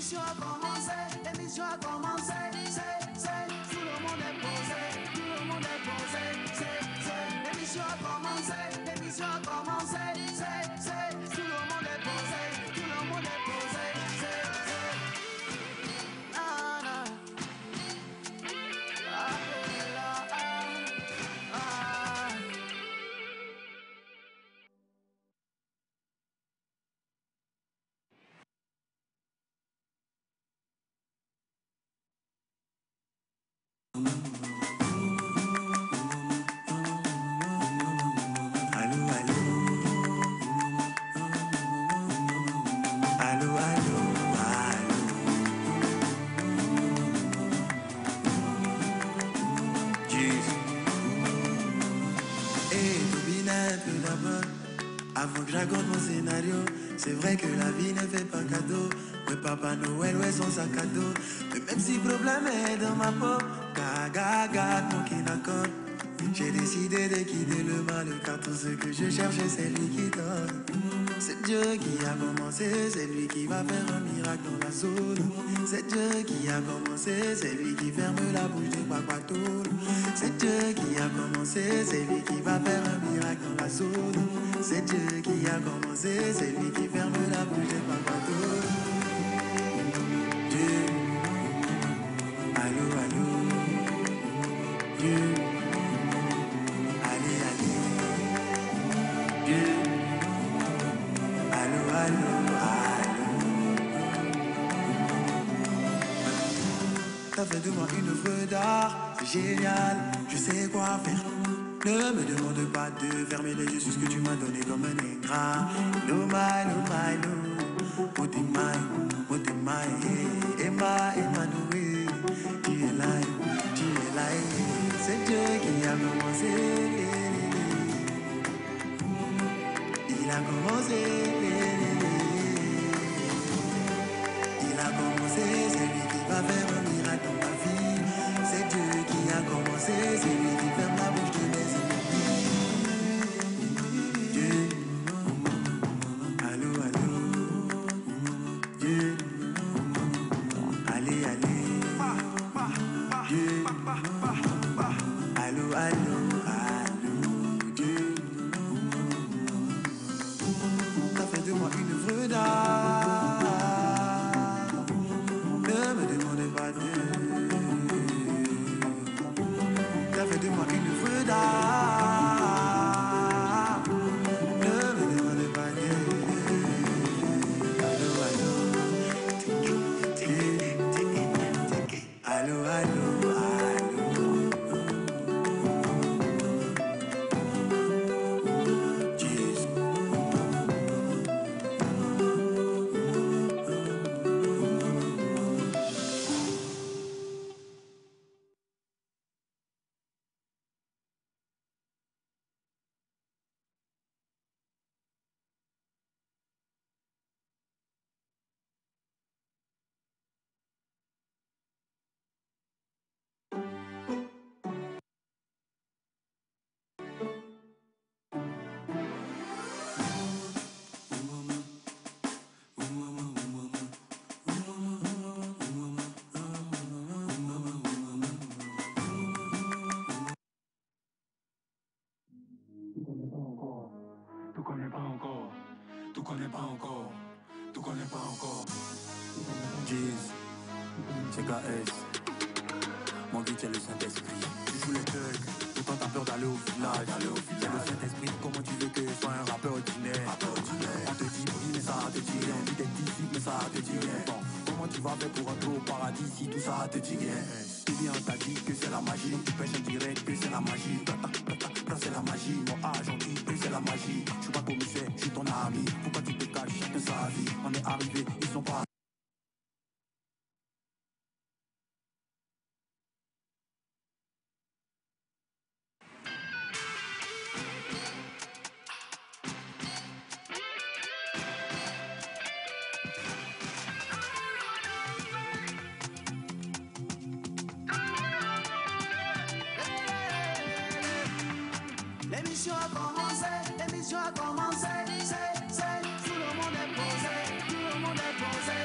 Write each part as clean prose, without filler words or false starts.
L'émission a commencé, l'émission a commencé, tout le monde est posé, tout le monde est posé, l'émission a commencé, l'émission a commencé, tout le monde est posé, tout le monde est posé, ah, ah, Avant que je raconte mon scénario, c'est vrai que la vie ne fait pas cadeau. Le Papa Noël, ouais, son sac à dos. Mais même si le problème est dans ma peau, gaga, mon qui n'accorde. J'ai décidé de quitter le mal, car tout ce que je cherche, c'est lui qui donne. C'est Dieu qui a commencé, c'est lui qui va faire un miracle dans la zone. C'est Dieu qui a commencé, c'est lui qui ferme la bouche des papatoules. C'est Dieu qui a commencé, c'est lui qui va faire un miracle dans la zone. C'est Dieu qui a commencé, c'est lui qui ferme la bouche des papatoules. Dieu, allô, allô, Dieu, allez, allez, Dieu. Allô, allô, allô. T'as fait de moi une œuvre d'art, c'est génial, je sais quoi faire. Ne me demande pas de fermer les yeux sur ce que tu m'as donné comme un écran. No my, no my, no. Motemai, Emma, Emmanuel. Tu es là, c'est Dieu qui a commencé. Il a commencé. Il a commencé, c'est lui qui va faire un miracle dans ma vie. C'est Dieu qui a commencé, c'est lui qui ferme la bouche de mes ennemis. Dieu, allô, allô, Dieu, allez, allez, Dieu, allô, allô, allô, Dieu. T'as fait de moi une œuvre d'art. Ne me demandez pas de. T'as fait de moi une œuvre d'art. Ne me demandez pas de. Allô, allô. Allô, allô, allô. Jesus. Tu connais pas encore, tu connais pas encore, tu connais pas encore. Jeez, c'est KS. Mon guide, c'est le Saint-Esprit. Tu joues les thugs, pourtant t'as peur d'aller au village. C'est le Saint-Esprit, comment tu veux que je sois un rappeur ordinaire? On te dit oui, mais ça te dit rien. On dit d'être difficile, mais ça te dit rien. Bon, comment tu vas faire pour entrer au paradis si tout ça te dit rien? Tout bien, on t'a dit que c'est la magie. Tu pêches en direct que c'est la magie. C'est la magie, mon gentil, c'est la magie. Je suis pas commissaire, je suis ton ami. Pourquoi tu te caches, chacun sa vie. On est arrivé, ils sont pas. L'émission a commencé, l'émission a commencé, tout le monde est posé, tout le monde est posé,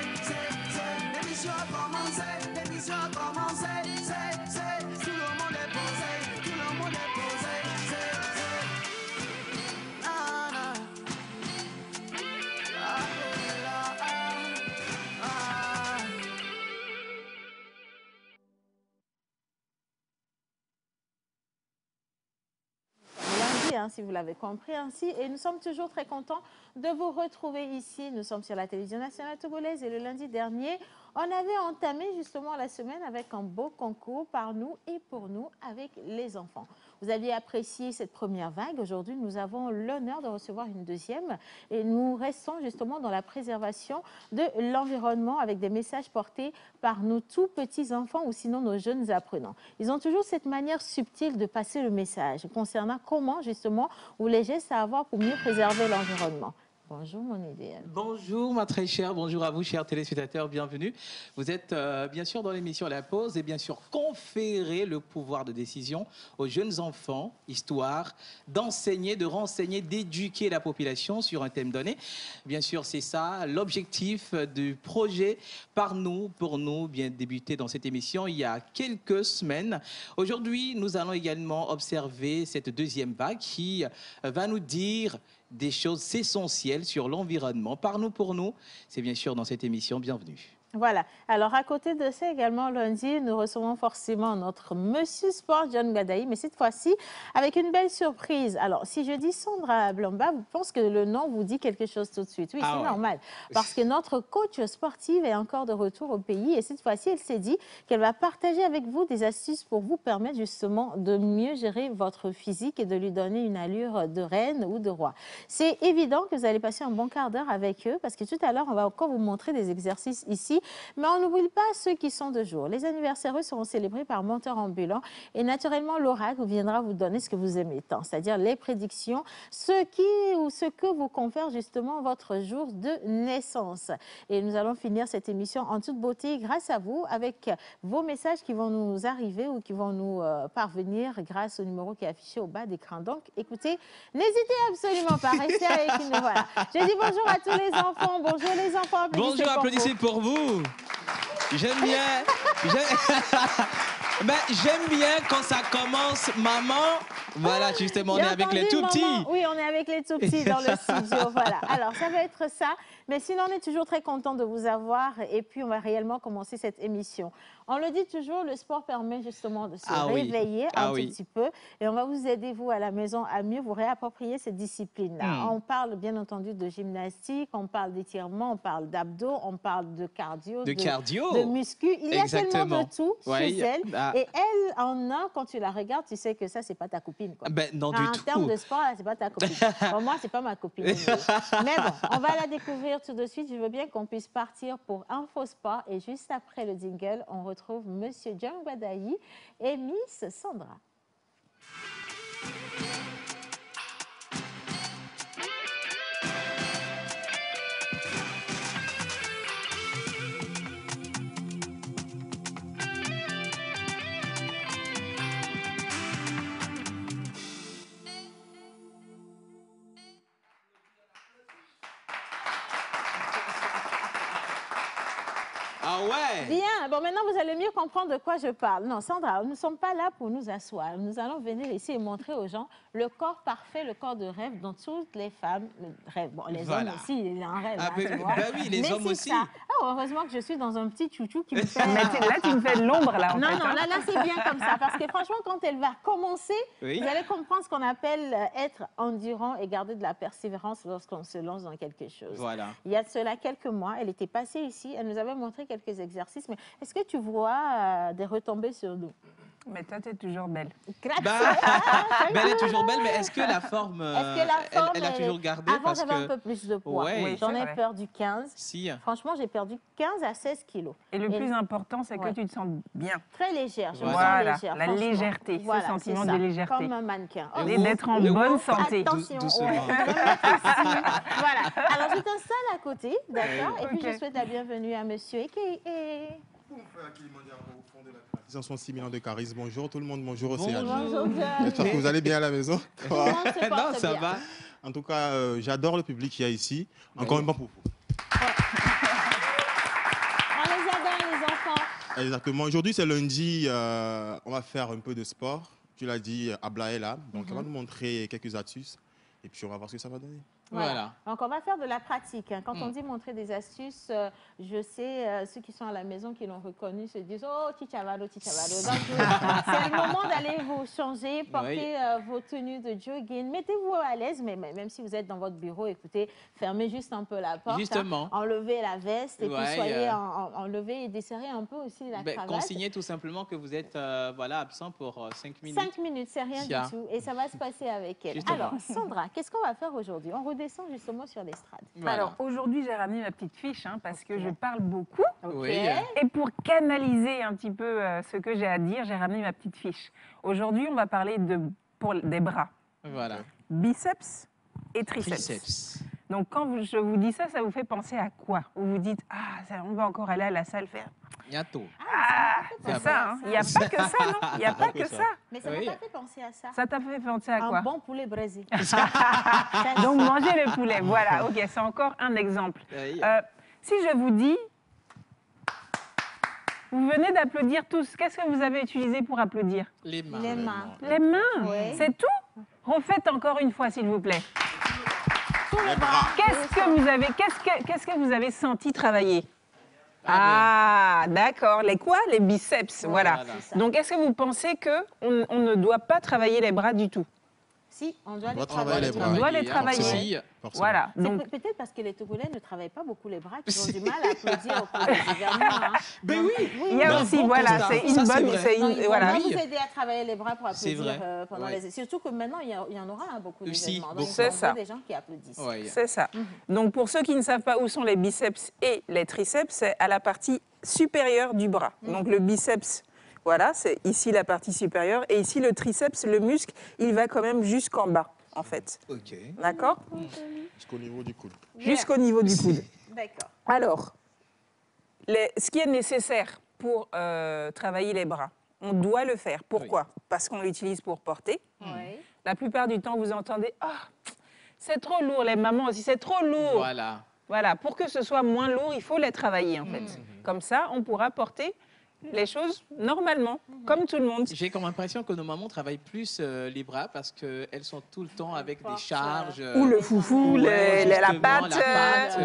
hein, si vous l'avez compris ainsi. Et nous sommes toujours très contents de vous retrouver ici. Nous sommes sur la télévision nationale togolaise et le lundi dernier, on avait entamé justement la semaine avec un beau concours par nous et pour nous avec les enfants. Vous aviez apprécié cette première vague. Aujourd'hui, nous avons l'honneur de recevoir une deuxième et nous restons justement dans la préservation de l'environnement avec des messages portés par nos tout petits enfants ou sinon nos jeunes apprenants. Ils ont toujours cette manière subtile de passer le message concernant comment justement ou les gestes à avoir pour mieux préserver l'environnement. Bonjour mon idéal. Bonjour ma très chère, bonjour à vous chers téléspectateurs, bienvenue. Vous êtes bien sûr dans l'émission La Pause et bien sûr conférer le pouvoir de décision aux jeunes enfants, histoire d'enseigner, de renseigner, d'éduquer la population sur un thème donné. Bien sûr c'est ça l'objectif du projet Par nous, pour nous, bien débuté dans cette émission il y a quelques semaines. Aujourd'hui nous allons également observer cette deuxième vague qui va nous dire des choses essentielles sur l'environnement. Par nous, pour nous, c'est bien sûr dans cette émission. Bienvenue. Voilà. Alors, à côté de ça, également, lundi, nous recevons forcément notre Monsieur Sport, John Gbadayi, mais cette fois-ci, avec une belle surprise. Alors, si je dis Sandra Blamba, vous pensez que le nom vous dit quelque chose tout de suite. Oui, c'est normal. Parce que notre coach sportive est encore de retour au pays et cette fois-ci, elle s'est dit qu'elle va partager avec vous des astuces pour vous permettre justement de mieux gérer votre physique et de lui donner une allure de reine ou de roi. C'est évident que vous allez passer un bon quart d'heure avec eux parce que tout à l'heure, on va encore vous montrer des exercices ici. Mais on n'oublie pas ceux qui sont de jour. Les anniversaires seront célébrés par Menteur Ambulant et naturellement l'oracle viendra vous donner ce que vous aimez tant, c'est-à-dire les prédictions, ce que vous confère justement votre jour de naissance. Et nous allons finir cette émission en toute beauté grâce à vous avec vos messages qui vont nous arriver ou qui vont nous parvenir grâce au numéro qui est affiché au bas d'écran. Donc écoutez, n'hésitez absolument pas, restez avec nous. Voilà. Je dis bonjour à tous les enfants. Bonjour les enfants. Bonjour, applaudissez pour vous. J'aime bien. J'aime bien quand ça commence, maman. Voilà, justement, on est avec les tout petits. Oui, on est avec les tout petits dans le studio. Voilà. Alors, ça va être ça. Mais sinon, on est toujours très content de vous avoir. Et puis, on va réellement commencer cette émission. On le dit toujours, le sport permet justement de se réveiller un tout petit peu. Et on va vous aider, vous, à la maison, à mieux vous réapproprier cette discipline-là. On parle, bien entendu, de gymnastique, on parle d'étirement, on parle d'abdos, on parle de cardio, de muscu. Il y a tellement de tout chez elle. Et elle, en un, quand tu la regardes, tu sais que ça, c'est pas ta copine. Quoi. Ben, non, du tout. En termes de sport, là, c'est pas ta copine. Bon, moi, c'est pas ma copine. Mais bon, on va la découvrir tout de suite. Je veux bien qu'on puisse partir pour Info Sport. Et juste après le jingle, on retrouve Monsieur John Gbadayi et Miss Sandra. Ah ouais. Bien. Bon, maintenant, vous allez mieux comprendre de quoi je parle. Non, Sandra, nous ne sommes pas là pour nous asseoir. Nous allons venir ici et montrer aux gens le corps parfait, le corps de rêve dont toutes les femmes rêvent. Bon, les hommes aussi, il y a un rêve. Ah, tu vois. Ben oui, les hommes aussi. Ça. Ah, heureusement que je suis dans un petit chouchou qui me fait... Mais là, tu me fais de l'ombre, là. Non, là, c'est bien comme ça. Parce que franchement, quand elle va commencer, vous allez comprendre ce qu'on appelle être endurant et garder de la persévérance lorsqu'on se lance dans quelque chose. Voilà. Il y a de cela quelques mois, elle était passée ici, elle nous avait montré quelques exercices. Mais est-ce que tu vois des retombées sur nous? Mais toi, tu es toujours belle. Elle est toujours belle, mais est-ce que la forme, elle a toujours gardé? Avant, j'avais un peu plus de poids. Ouais, j'en ai perdu 15. Si. Franchement, j'ai perdu 15 à 16 kilos. Et le plus important, c'est que tu te sens bien. Très légère. Je me sens légère, la légèreté, ce sentiment de légèreté. Comme un mannequin. Et d'être en bonne santé. Attention. Voilà. Alors, je t'installe à côté, d'accord? Et puis, je souhaite la bienvenue à monsieur Eke. Mon frère Kilimanjaro au fond de la classe. 6 millions de charisme. Bonjour tout le monde, bonjour Océane. Bonjour. J'espère que vous allez bien à la maison. Non, ça va. En tout cas, j'adore le public qu'il y a ici. Encore une fois pour vous. On les adore, les enfants. Exactement. Aujourd'hui, c'est lundi. On va faire un peu de sport. Tu l'as dit, Abla est là. Donc, elle va nous montrer quelques astuces Et puis on va voir ce que ça va donner. Voilà. Donc, on va faire de la pratique. Hein. Quand on dit montrer des astuces, je sais, ceux qui sont à la maison qui l'ont reconnu se disent « Oh, Tichavado, Tichavado ». Donc, c'est le moment d'aller vous changer, porter vos tenues de jogging. Mettez-vous à l'aise, mais même si vous êtes dans votre bureau, écoutez, fermez juste un peu la porte. Justement. Hein, enlevez la veste et puis soyez enlevez et desserrez un peu aussi la cravate. Consignez tout simplement que vous êtes voilà, absent pour 5 minutes. 5 minutes, c'est rien du tout. Et ça va se passer avec elle. Justement. Alors, Sandra, qu'est-ce qu'on va faire aujourd'hui? On redescend justement sur l'estrade. Voilà. Alors aujourd'hui, j'ai ramené ma petite fiche parce que je parle beaucoup. Oui. Et pour canaliser un petit peu ce que j'ai à dire, j'ai ramené ma petite fiche. Aujourd'hui, on va parler des bras. Voilà. Biceps et triceps. Donc quand je vous dis ça, ça vous fait penser à quoi? Vous vous dites, on va encore aller à la salle faire. Bientôt. C'est ça, hein. Il n'y a pas que ça, non? Il n'y a pas que ça. Mais ça m'a pas fait penser à ça. Ça t'a fait penser à quoi? Un bon poulet braisé. Donc manger le poulet, voilà. Ok, c'est encore un exemple. Si je vous dis, vous venez d'applaudir tous, qu'est-ce que vous avez utilisé pour applaudir? Les mains. Les mains. Les mains, Oui. c'est tout? Refaites encore une fois, s'il vous plaît. Les bras. Qu'est-ce que vous avez senti travailler? D'accord. Les quoi? Les biceps, voilà. Donc, est-ce que vous pensez qu'on ne doit pas travailler les bras du tout? Si, on doit les travailler les bras. On doit les travailler. Voilà. Donc, peut-être parce que les Togolais ne travaillent pas beaucoup les bras, qu'ils ont du mal à applaudir au cours des événements. Hein. Ben oui. il y a aussi, voilà, c'est une bonne... Ils voilà. vont vous aider à travailler les bras pour C'est applaudir vrai. pendant les... Surtout que maintenant, il y en aura beaucoup d'événements. Donc, C'est on ça. voit des gens qui applaudissent. C'est ça. Donc, pour ceux qui ne savent pas où sont les biceps et les triceps, c'est à la partie supérieure du bras. Donc, le biceps... Voilà, c'est ici la partie supérieure. Et ici, le triceps, le muscle, il va quand même jusqu'en bas, en fait. OK. D'accord? Jusqu'au niveau du coude. Jusqu'au niveau du coude. D'accord. Alors, ce qui est nécessaire pour travailler les bras, on doit le faire. Pourquoi? Parce qu'on l'utilise pour porter. Oui. La plupart du temps, vous entendez « Ah, c'est trop lourd, les mamans aussi, c'est trop lourd ». Voilà, pour que ce soit moins lourd, il faut les travailler, en fait. Comme ça, on pourra porter les choses normalement, comme tout le monde. J'ai comme impression que nos mamans travaillent plus les bras parce qu'elles sont tout le temps avec des charges. Ou le foufou, la patte,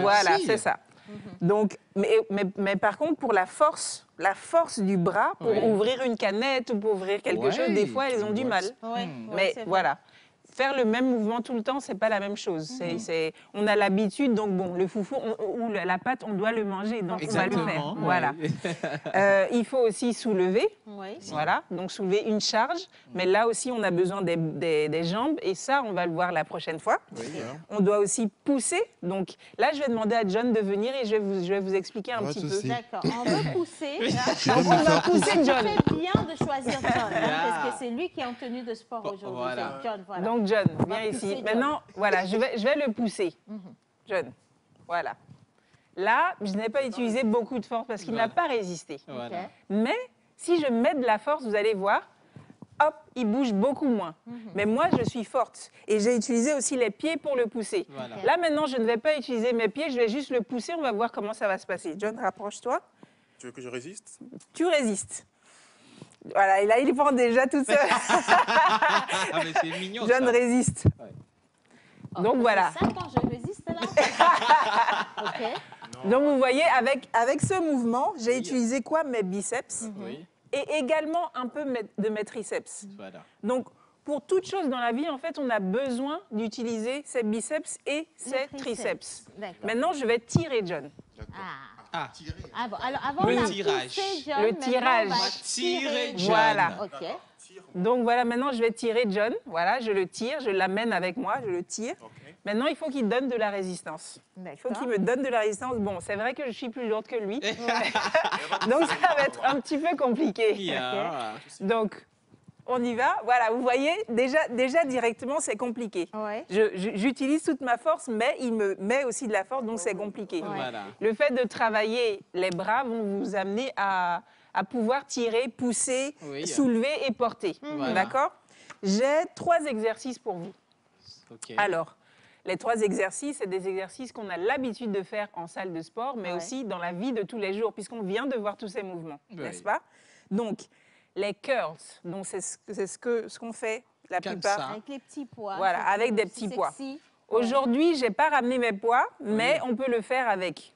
voilà, Si. c'est ça. Donc, mais par contre, pour la force du bras, pour ouvrir une canette ou pour ouvrir quelque chose, des fois, elles ont du mal. Mais voilà. Faire le même mouvement tout le temps, c'est pas la même chose. On a l'habitude, donc bon, le foufou ou la pâte, on doit le manger, donc on va le faire. Voilà. Il faut aussi soulever, voilà, donc soulever une charge. Mais là aussi, on a besoin des jambes, et ça, on va le voir la prochaine fois. On doit aussi pousser. Donc là, je vais demander à John de venir et je vais vous expliquer un petit peu. D'accord. On veut pousser. Donc on va pousser John. C'est bien de choisir John, parce que c'est lui qui est en tenue de sport aujourd'hui. C'est John, voilà. Donc John, viens ici. Maintenant, voilà, je vais le pousser. John, voilà. Là, je n'ai pas utilisé beaucoup de force parce qu'il n'a pas résisté. Voilà. Mais si je mets de la force, vous allez voir, hop, il bouge beaucoup moins. Mais moi, je suis forte. Et j'ai utilisé aussi les pieds pour le pousser. Voilà. Là, maintenant, je ne vais pas utiliser mes pieds, je vais juste le pousser. On va voir comment ça va se passer. John, rapproche-toi. Tu veux que je résiste? Tu résistes. Voilà, et là, il prend déjà tout seul. Ah, mais c'est mignon, John ça. résiste. Donc voilà. Ça, quand je résiste là. OK. Donc vous voyez, avec ce mouvement, j'ai utilisé quoi? Mes biceps Oui. et également un peu de mes triceps. Voilà. Donc pour toute chose dans la vie, en fait, on a besoin d'utiliser ses biceps et ses triceps. D'accord. Maintenant, je vais tirer John. Tirer. Ah bon, alors avant Le on a tirage. poussé John, Le maintenant, tirage. on va Tirer John. Voilà. OK. Donc voilà, maintenant je vais tirer John. Voilà, je le tire, je l'amène avec moi, je le tire. Maintenant, il faut qu'il donne de la résistance. Il faut qu'il me donne de la résistance. Bon, c'est vrai que je suis plus lourde que lui. Donc ça va être un petit peu compliqué. Yeah. Donc, on y va. Voilà, vous voyez, déjà directement, c'est compliqué. Ouais. J'utilise toute ma force, mais il me met aussi de la force, donc c'est compliqué. Voilà. Le fait de travailler les bras vont vous amener à pouvoir tirer, pousser, soulever et porter. Voilà. D'accord? J'ai 3 exercices pour vous. OK. Alors, les 3 exercices, c'est des exercices qu'on a l'habitude de faire en salle de sport, mais aussi dans la vie de tous les jours, puisqu'on vient de voir tous ces mouvements, n'est-ce pas? Donc, les curls, donc c'est ce qu'on fait la Comme plupart. ça. Avec les petits pois. Voilà, c'est avec tout, des c'est petits pois. sexy. Aujourd'hui, je n'ai pas ramené mes pois, mais on peut le faire avec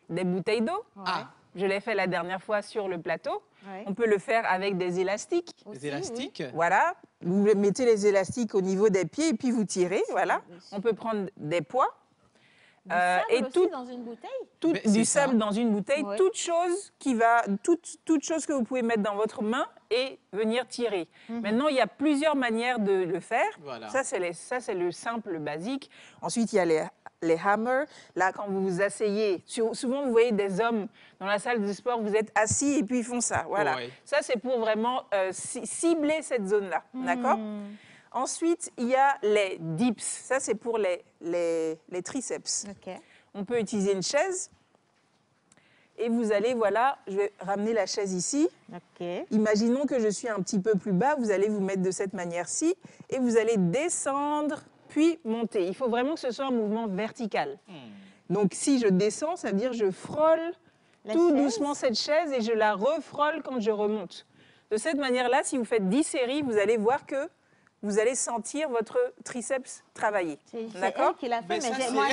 des bouteilles d'eau. Ah, Je l'ai fait la dernière fois sur le plateau. Ouais. On peut le faire avec des élastiques. Aussi, les élastiques. Voilà, vous mettez les élastiques au niveau des pieds et puis vous tirez, voilà. oui. On peut prendre des pois. Du sable et aussi tout- dans une bouteille. Mais c'est Du ça. sable dans une bouteille, Ouais. toute chose que vous pouvez mettre dans votre main et venir tirer. Maintenant, il y a plusieurs manières de le faire. Voilà. Ça, c'est le simple, basique. Ensuite, il y a les hammers. Là, quand vous vous asseyez, souvent, vous voyez des hommes dans la salle de sport, vous êtes assis et puis ils font ça. Voilà. Ouais. Ça, c'est pour vraiment cibler cette zone-là. D'accord? Ensuite, il y a les dips. Ça, c'est pour les triceps. Ok. On peut utiliser une chaise. Et vous allez, voilà, je vais ramener la chaise ici. Ok. Imaginons que je suis un petit peu plus bas. Vous allez vous mettre de cette manière-ci. Et vous allez descendre, puis monter. Il faut vraiment que ce soit un mouvement vertical. Donc, si je descends, ça veut dire que je frôle La tout chaise. doucement cette chaise et je la refrôle quand je remonte. De cette manière-là, si vous faites 10 séries, vous allez voir que vous allez sentir votre triceps travailler. C'est elle D'accord? qui l'a fait, Mais mais ça, c'est- moi,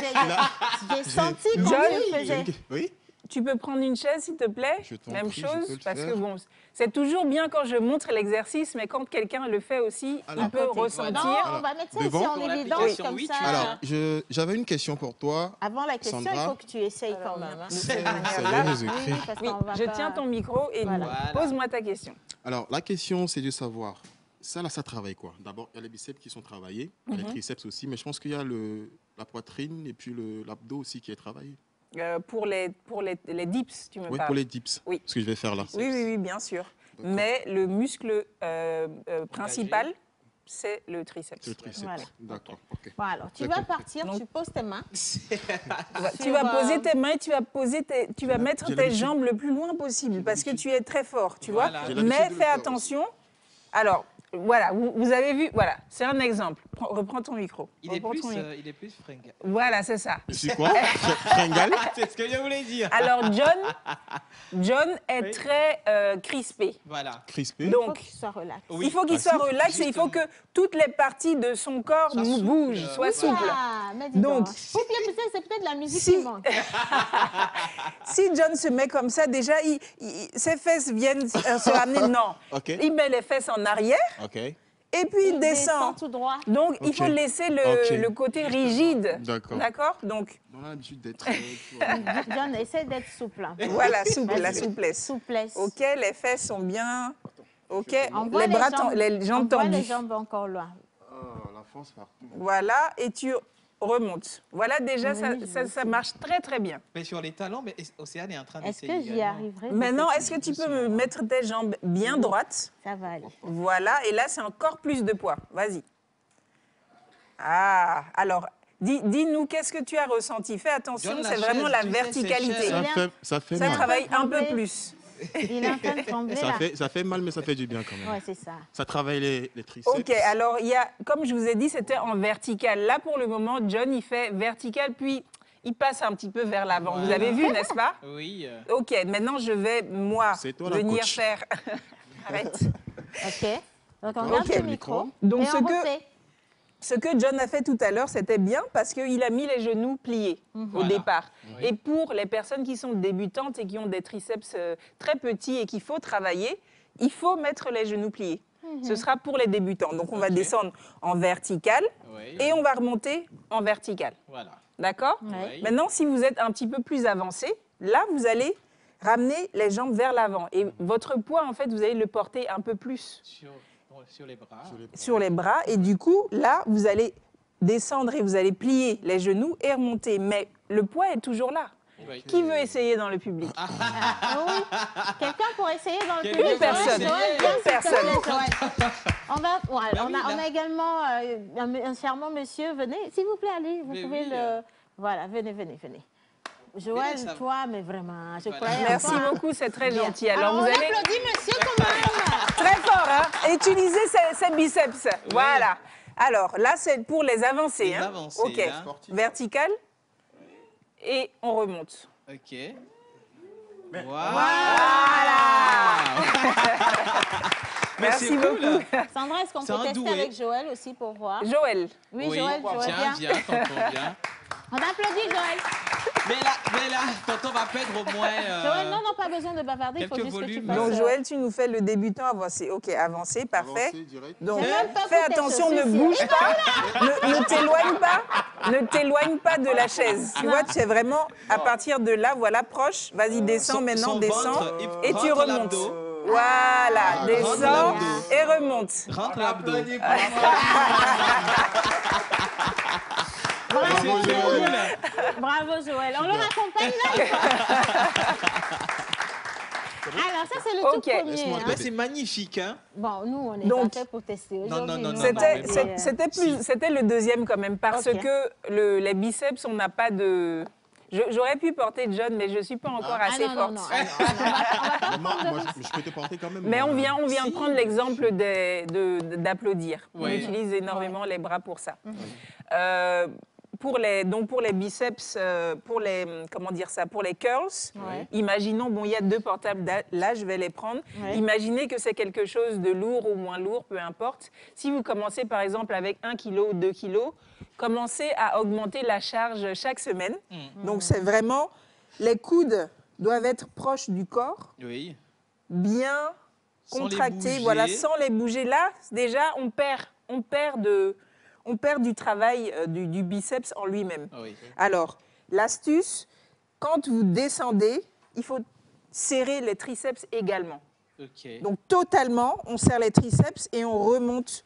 j'ai senti quand John, je le faisais. Oui. Tu peux prendre une chaise, s'il te plaît? Je t'en Même prie, je chose, peux le parce faire. que bon, c'est toujours bien quand je montre l'exercice, mais quand quelqu'un le fait aussi, Alors, il peut Côté. ressentir. Non, on Alors, va mettre ça devant. ici en Pour évidence l'application, comme oui, ça. tu- Alors, j'avais une question pour toi. Avant la question, Sandra. il faut que tu essayes quand même. hein. De cette Ça manière-là. y est, Jésus-Christ. Oui, parce Oui, qu'on va je pas- tiens ton micro et Voilà. pose-moi ta question. Alors, la question, c'est de savoir, ça, là, ça travaille quoi? D'abord, il y a les biceps qui sont travaillés, il y a les triceps aussi, mais je pense qu'il y a la poitrine et puis l'abdos aussi qui est travaillé. Pour les dips, tu me Oui, parles. pour les dips, Oui. ce que je vais faire là. Oui, bien sûr. D'accord. Mais le muscle principal, c'est le triceps. C'est le triceps. Voilà. D'accord, ok. Bon, alors, tu D'accord. vas partir, Donc- tu poses tes mains. Tu vas Sur, poser tes mains et tu vas mettre j'ai tes l'habitude. jambes le plus loin possible parce que tu es très fort, tu Voilà. vois. J'ai l'habitude Mais de le fais faire attention. Alors, voilà, vous avez vu, voilà, c'est un exemple. Reprends ton micro. Il est Reprends plus, ton micro. il est plus fringue. Voilà, c'est ça. Je suis quoi? Fringal? C'est ce que je voulais dire. Alors, John est très crispé. Voilà. Crispé? Il faut Donc, qu'il soit relax. Oui. il faut qu'il soit relax et il faut que toutes les parties de son corps Soit souple. bougent, soient souples. Ah, mais dis Donc- donc. Ou bien peut-être, c'est peut-être la musique Si. qui manque. Si John se met comme ça, déjà, ses fesses viennent se ramener. Non. Ok. Il met les fesses en arrière Ok. et puis il descend. tout droit. Donc, il Ok. faut laisser Ok. le côté rigide. D'accord. D'accord? Donc, On a l'habitude d'être... tu vois. John, essaie d'être souple. hein. voilà, souple, la Vas-y. souplesse. Souplesse. OK, les fesses sont bien. OK, Envoie les jambes envoie les tendues. jambes encore loin. Oh, la force partout. Voilà, et tu remontes. Voilà, déjà, Oui, ça marche très, très bien. Mais sur les talons, mais Océane est en train Est-ce d'essayer. que j'y également. arriverai? Maintenant, peut-être? est-ce que tu peux me mettre tes jambes bien droites? Ça va aller. Voilà, et là, c'est encore plus de poids. Vas-y. Ah, alors, dis-nous, qu'est-ce que tu as ressenti? Fais attention, John, la c'est vraiment chaise, la tu sais, c'est verticalité. cher. Ça fait Ça mal. travaille un peu trembler. plus. Il est en train de trembler là. Ça fait mal, mais ça fait du bien quand même. Ouais, c'est ça. Ça travaille les triceps. OK, alors, il y a, comme je vous ai dit, c'était en vertical. Là, pour le moment, John, il fait vertical, puis il passe un petit peu vers l'avant. Vous Voilà. avez vu, n'est-ce pas? Oui. OK, maintenant, je vais, moi, C'est toi la venir coach. faire... Arrête. OK. Donc, on garde Ok. le micro. Donc, et ce on que- refait. Ce que John a fait tout à l'heure, c'était bien parce qu'il a mis les genoux pliés au Voilà. départ. Oui. Et pour les personnes qui sont débutantes et qui ont des triceps très petits et qu'il faut travailler, il faut mettre les genoux pliés. Ce sera pour les débutants. Donc, on va Ok. descendre en vertical Oui. et on va remonter en vertical. Voilà. D'accord? Ouais. Oui. Maintenant, si vous êtes un petit peu plus avancé, là, vous allez ramener les jambes vers l'avant. Et votre poids, en fait, vous allez le porter un peu plus Sur les bras. sur les bras. Et du coup, là, vous allez descendre et vous allez plier les genoux et remonter. Mais le poids est toujours là. Oui. Qui veut essayer dans le public? Ah oui. Quelqu'un pour essayer dans le Quelqu'un public? Une personne. Joël, viens, s'il te Personne. plaît, Joël. On va, voilà, Bah oui, on là. a également un charmant monsieur. Venez, s'il vous plaît, allez. Vous Mais pouvez oui, le. Voilà, venez. Joël, ça va. toi, mais vraiment, je Voilà. croyais en Merci toi. beaucoup, c'est très Bien. gentil. Alors, vous on allez applaudit monsieur quand même. très fort, hein? Utiliser ses biceps. Voilà. Alors, là, c'est pour les avancées. Les hein? avancées, OK. hein. Vertical. Et on remonte. OK. Voilà. Merci beaucoup. Sandra, est-ce qu'on peut tester avec Joël aussi pour voir? Joël. Oui, Joël, viens, tonton, viens. On applaudit Joël. Mais là, tonton va perdre au moins... Joël, non, pas besoin de bavarder, il faut juste que tu fasses... Donc Joël, tu nous fais le débutant avancé. Ok, avancé, parfait. Avancé, direct. Donc fais attention, ne bouge pas, ne t'éloigne pas de la chaise. Tu vois, tu es vraiment à partir de là, voilà, proche. Vas-y, descends maintenant, descends. Et tu remontes. Voilà, descends et remonte. Rentre l'abdos. Bravo Joël. Bravo Joël. On le raccompagne là. Alors ça c'est le tout premier. Hein. C'est magnifique. Hein. Bon, nous on est pas fait pour tester aujourd'hui. C'était le deuxième quand même parce que les biceps on n'a pas de... J'aurais pu porter John, mais je ne suis pas encore assez forte. Moi, je peux te porter quand même. Mais on vient de prendre l'exemple d'applaudir. On utilise énormément les bras pour ça. Pour les biceps, pour les curls, imaginons, bon, il y a 2 portables là, je vais les prendre. Imaginez que c'est quelque chose de lourd ou moins lourd, peu importe. Si vous commencez par exemple avec 1 kg ou 2 kg, commencez à augmenter la charge chaque semaine. Donc c'est vraiment, les coudes doivent être proches du corps, bien contractés, voilà, sans les bouger. Là, déjà, on perd du travail du biceps en lui-même. Alors, l'astuce, quand vous descendez, il faut serrer les triceps également. Donc, totalement, on serre les triceps et on remonte,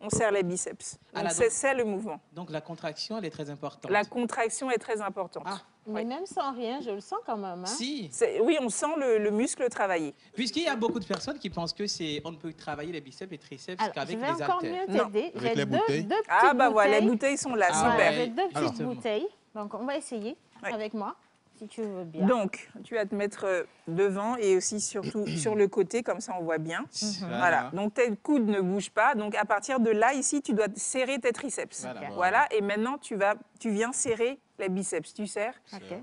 on serre les biceps. Donc, c'est le mouvement. Donc, la contraction, elle est très importante. La contraction est très importante. Ah. Mais même sans rien, je le sens quand même. Hein? Si. Oui, on sent le muscle travailler. Puisqu'il y a beaucoup de personnes qui pensent on ne peut travailler les biceps et triceps qu'avec les haltères. Je vais encore mieux t'aider. J'ai deux petites bouteilles. Ah bah voilà, les bouteilles sont là, super. J'ai 2 petites bouteilles. Donc on va essayer avec moi, si tu veux bien. Donc, tu vas te mettre devant et aussi surtout sur le côté, comme ça on voit bien. Voilà. Donc tes coudes ne bougent pas. Donc à partir de là, ici, tu dois serrer tes triceps. Voilà. Et maintenant, tu viens serrer les biceps. Tu serres.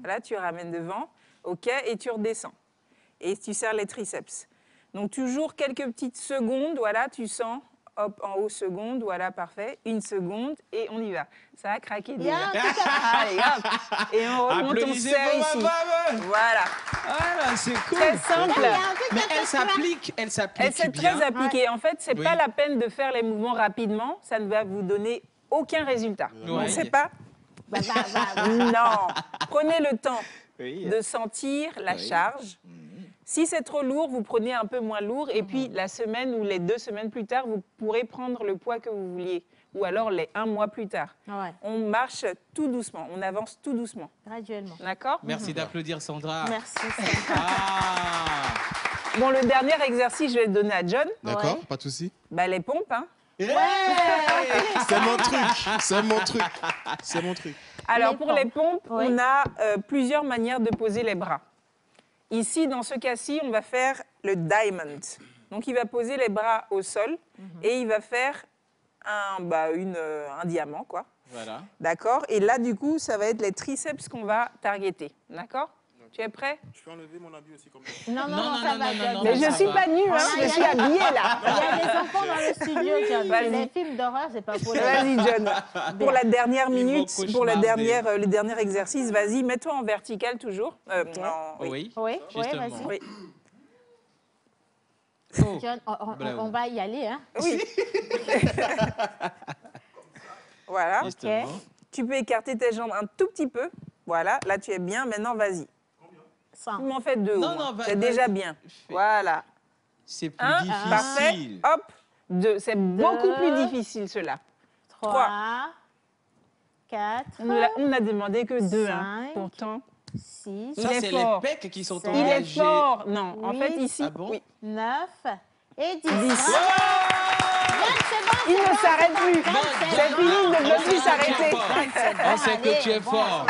Là, tu ramènes devant. OK. Et tu redescends. Et tu serres les triceps. Donc toujours quelques petites secondes. Voilà, tu sens. Hop, en haut, seconde, voilà, parfait. 1 seconde, et on y va. Ça a craqué déjà. Allez, hop. Et on remonte, on serre ici. Voilà. Ah, c'est cool. Très simple. Mais elle s'applique bien. C'est très appliqué. En fait, c'est pas la peine de faire les mouvements rapidement. Ça ne va vous donner aucun résultat. On ne sait pas. Non. Prenez le temps de sentir la charge. Si c'est trop lourd, vous prenez un peu moins lourd. Et puis, la semaine ou les 2 semaines plus tard, vous pourrez prendre le poids que vous vouliez. Ou alors, les 1 mois plus tard. On marche tout doucement. On avance tout doucement. Graduellement. D'accord? Merci d'applaudir, Sandra. Merci, Sandra. Bon, le dernier exercice, je vais le donner à John. D'accord, pas de souci. Bah, les pompes, hein. C'est mon truc. C'est mon truc. Alors, pour les pompes, on a plusieurs manières de poser les bras. Ici, dans ce cas-ci, on va faire le diamond. Donc, il va poser les bras au sol et il va faire un diamant, quoi. Voilà. D'accord? Et là, du coup, ça va être les triceps qu'on va targeter. D'accord? Tu es prêt? Je peux enlever mon habit aussi comme ça. Non, ça va. Mais je ne suis pas nue, hein. Je suis habillée, là. Il y a des enfants dans le studio, John. Les films d'horreur, c'est pas pour les... Vas-y, John. Pour la dernière minute, pour le dernier exercice, vas-y, mets-toi en vertical toujours. Oui, justement. vas-y. Oui. John, on va y aller, hein? Oui. Voilà. Justement. Tu peux écarter tes jambes un tout petit peu. Voilà, là tu es bien. Maintenant, vas-y. 100. Tu m'en fais 2. C'est déjà bien. Voilà. C'est plus difficile. Parfait. Hop. 2. C'est beaucoup plus difficile, cela. 3. 4. On a demandé que 2. 5. Pourtant. 6. Ça, c'est les pecs qui sont engagés. Il est fort. Non, en fait, ici. Ah bon? Oui. 9 et 10. Il ne s'arrête plus. C'est fini, il ne peut plus s'arrêter. On sait que tu es fort.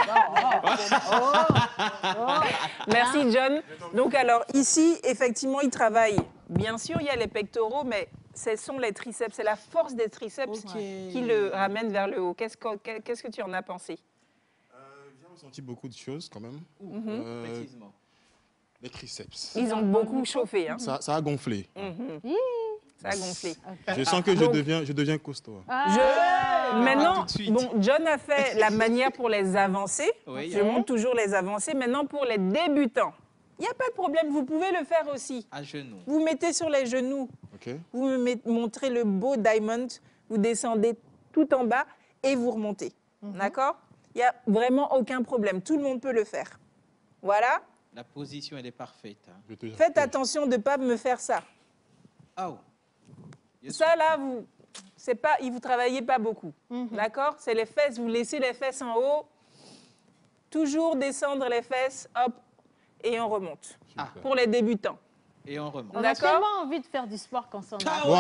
Merci, John. Donc, alors, ici, effectivement, il travaille. Bien sûr, il y a les pectoraux, mais ce sont les triceps. C'est la force des triceps qui le ramène vers le haut. Qu'est-ce que tu en as pensé? J'ai ressenti beaucoup de choses, quand même. Précisément. Les triceps. Ils ont beaucoup chauffé. Hein. Ça a gonflé. Ça a gonflé. Je sens que je deviens costaud. Maintenant, bon, John a fait la manière pour les avancés. Oui. Je montre toujours les avancées. Maintenant, pour les débutants, il n'y a pas de problème. Vous pouvez le faire aussi. À genoux. Vous mettez sur les genoux. Ok. Vous me montrez le beau diamond. Vous descendez tout en bas et vous remontez. D'accord? Il n'y a vraiment aucun problème. Tout le monde peut le faire. Voilà. La position, elle est parfaite. Hein. Faites attention de ne pas me faire ça. Oh. Ça, là, vous ne travaillez pas beaucoup. D'accord? C'est les fesses. Vous laissez les fesses en haut. Toujours descendre les fesses. Hop. Et on remonte. Pour les débutants. Et on remonte. On a tellement envie de faire du sport quand on a. Wow.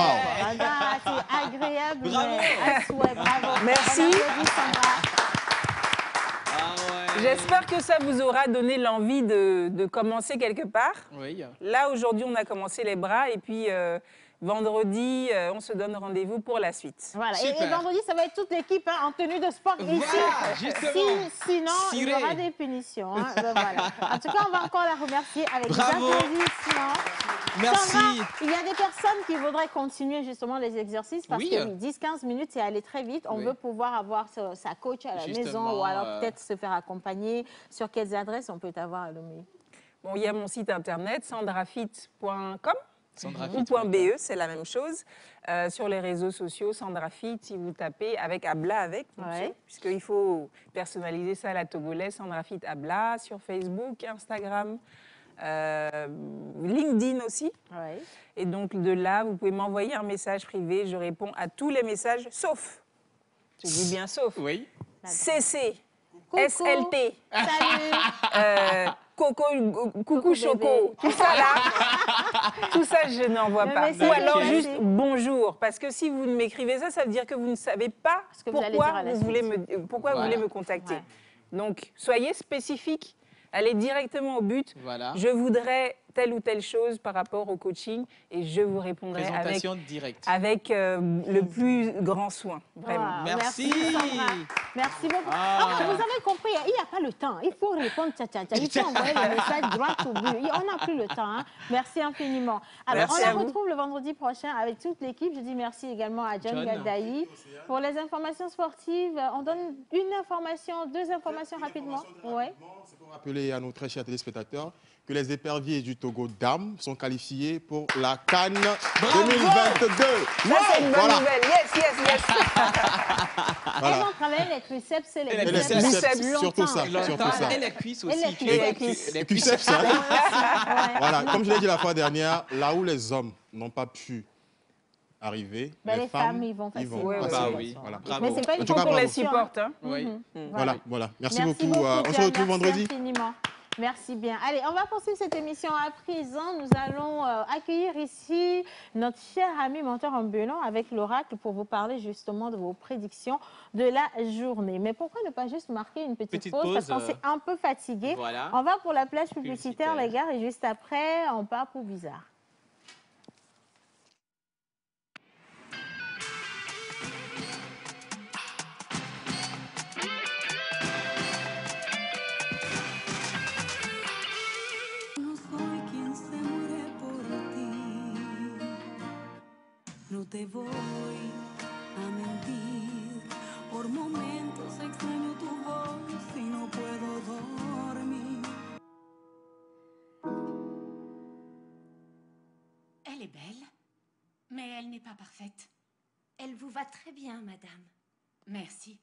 C'est agréable. Bravo. À souhait, bravo. Merci. On applaudit Sandra. Ah ouais. J'espère que ça vous aura donné l'envie de commencer quelque part. Oui. Là, aujourd'hui, on a commencé les bras et puis vendredi, on se donne rendez-vous pour la suite. Voilà. Et Super. vendredi, ça va être toute l'équipe en tenue de sport ici. Voilà, justement. Sinon, il y aura Ciré. des punitions. Hein. Ben voilà. En tout cas, on va encore la remercier avec des Bravo. applaudissements. Merci. Sandra, il y a des personnes qui voudraient continuer justement les exercices parce Oui. que 10-15 minutes, c'est aller très vite. On Oui. veut pouvoir avoir sa coach à la maison Justement, ou alors peut-être se faire accompagner. Sur quelles adresses on peut t'avoir, Alomé? Bon, il y a mon site internet, sandrafit.com. Sandrafit, ou .be, c'est la même chose. Sur les réseaux sociaux, Sandrafit, si vous tapez avec Abla avec, Ouais. puisqu'il faut personnaliser ça à la togolaise, Sandrafit Abla, sur Facebook, Instagram, LinkedIn aussi. Ouais. Et donc de là, vous pouvez m'envoyer un message privé, je réponds à tous les messages, sauf, je dis bien sauf, Oui. CC, Coucou. SLT, Salut. Coco, coucou Choco, bébé. tout ça là, tout ça je n'envoie Le pas. message Ou alors est juste passé. bonjour, parce que si vous m'écrivez ça, ça veut dire que vous ne savez pas Ce que vous allez dire à la vous voulez suite. pourquoi vous Voilà. voulez me contacter. Ouais. Donc soyez spécifique, allez directement au but. Voilà. Je voudrais telle ou telle chose par rapport au coaching et je vous répondrai Présentation directe. avec le plus grand soin, vraiment. Wow, Merci. Sandra. Merci beaucoup. Ah. Ah, vous avez compris, il n'y a pas le temps. Il faut répondre, il faut envoyer le message droit au but. On n'a plus le temps. Hein. Merci infiniment. Alors, Merci on à la vous. retrouve le vendredi prochain avec toute l'équipe. Je dis merci également à John John. Gadaï. Pour les informations sportives, on donne une information, deux informations rapidement. Oui. C'est pour rappeler à nos très chers téléspectateurs que les éperviers du Togo dames sont qualifiés pour la Cannes 2022. Ça, c'est une bonne Voilà. nouvelle. Yes. Voilà. Elles ont travaillé les triceps et les Et les biceps. biceps, longtemps. surtout ça. Longtemps. ça. Et les cuisses Et aussi. les tu cuisses. vois. Les cuisses. Les Cuisseps, hein. Ouais. Voilà, comme je l'ai dit la fois dernière, là où les hommes n'ont pas pu arriver, Ben, les les femmes, femmes, ils vont passer. Ouais, passer. Bah oui. Voilà. Bravo. Mais c'est pas En une tout cas, Qu'on les bravo. supporte. Hein. Oui. Voilà. Merci beaucoup. On se John. retrouve vendredi. Merci infiniment. Merci bien. Allez, on va poursuivre cette émission à présent. Nous allons accueillir ici notre cher ami menteur ambulant avec l'oracle pour vous parler justement de vos prédictions de la journée. Mais pourquoi ne pas juste marquer une petite pause parce qu'on s'est un peu fatigué. Voilà. On va pour la plage publicitaire, Publicitaire. les gars, et juste après, on part pour Bizarre. No soy quien se muere por ti. No te voy a mentir. Por momentos extraño tu voz y no puedo dormir. Elle est belle, mais elle n'est pas parfaite. Elle vous va très bien, madame. Merci.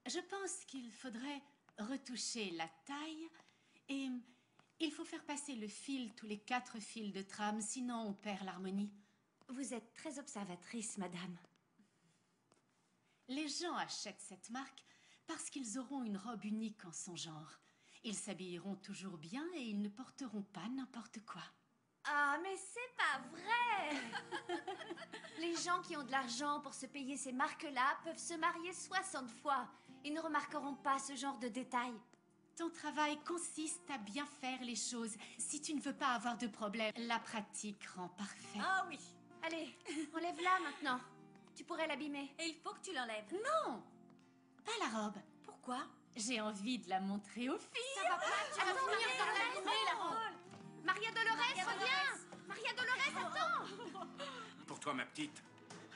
Je pense qu'il faudrait retoucher la taille et il faut faire passer le fil tous les 4 fils de trame, sinon on perd l'harmonie. Vous êtes très observatrice, madame. Les gens achètent cette marque parce qu'ils auront une robe unique en son genre. Ils s'habilleront toujours bien et ils ne porteront pas n'importe quoi. Ah, mais c'est pas vrai. Les gens qui ont de l'argent pour se payer ces marques-là peuvent se marier 60 fois. Ils ne remarqueront pas ce genre de détails. Ton travail consiste à bien faire les choses. Si tu ne veux pas avoir de problème, la pratique rend parfait. Ah oui. Allez, enlève-la maintenant. Tu pourrais l'abîmer. Et il faut que tu l'enlèves. Non, pas la robe. Pourquoi? J'ai envie de la montrer aux filles. Ça va pas, tu vas finir par l'abîmer, la robe. Maria Dolores, reviens. Maria Dolores, attends! Pour toi, ma petite.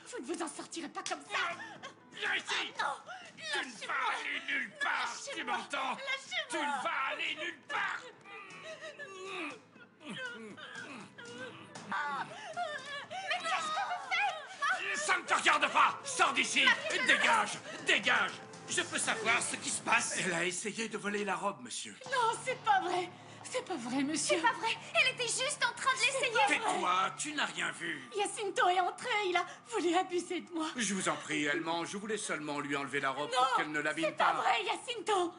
Vous ne vous en sortirez pas comme ça! Viens ici! Non! Tu ne vas aller nulle part! Tu m'entends? Tu ne vas aller nulle part! Mais qu'est-ce que vous faites? Ça ne te regarde pas! Sors d'ici! Dégage! Dégage! Je peux savoir ce qui se passe? Elle a essayé de voler la robe, monsieur. Non, c'est pas vrai! C'est pas vrai, monsieur! C'est pas vrai! Elle était juste en train de l'essayer! Tais-toi, tu n'as rien vu. Jacinto est entré, il a voulu abuser de moi. Je vous en prie, Allemand, je voulais seulement lui enlever la robe pour qu'elle ne l'abîme c'est pas vrai, Jacinto!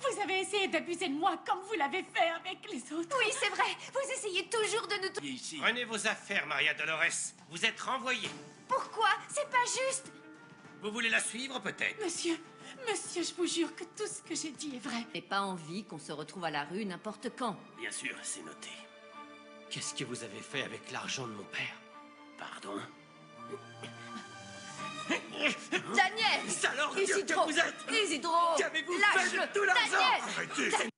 Vous avez essayé d'abuser de moi comme vous l'avez fait avec les autres. Oui, c'est vrai! Vous essayez toujours de nous... Ici. Prenez vos affaires, Maria Dolores. Vous êtes renvoyée. Pourquoi? C'est pas juste! Vous voulez la suivre, peut-être? Monsieur, je vous jure que tout ce que j'ai dit est vrai. J'ai pas envie qu'on se retrouve à la rue n'importe quand. Bien sûr, c'est noté. Qu'est-ce que vous avez fait avec l'argent de mon père? Pardon? Daniel! Salope Isidro! que vous êtes! Isidro! Qu'avez-vous Lâche-le! fait de tout l'argent? Daniel! Arrêtez!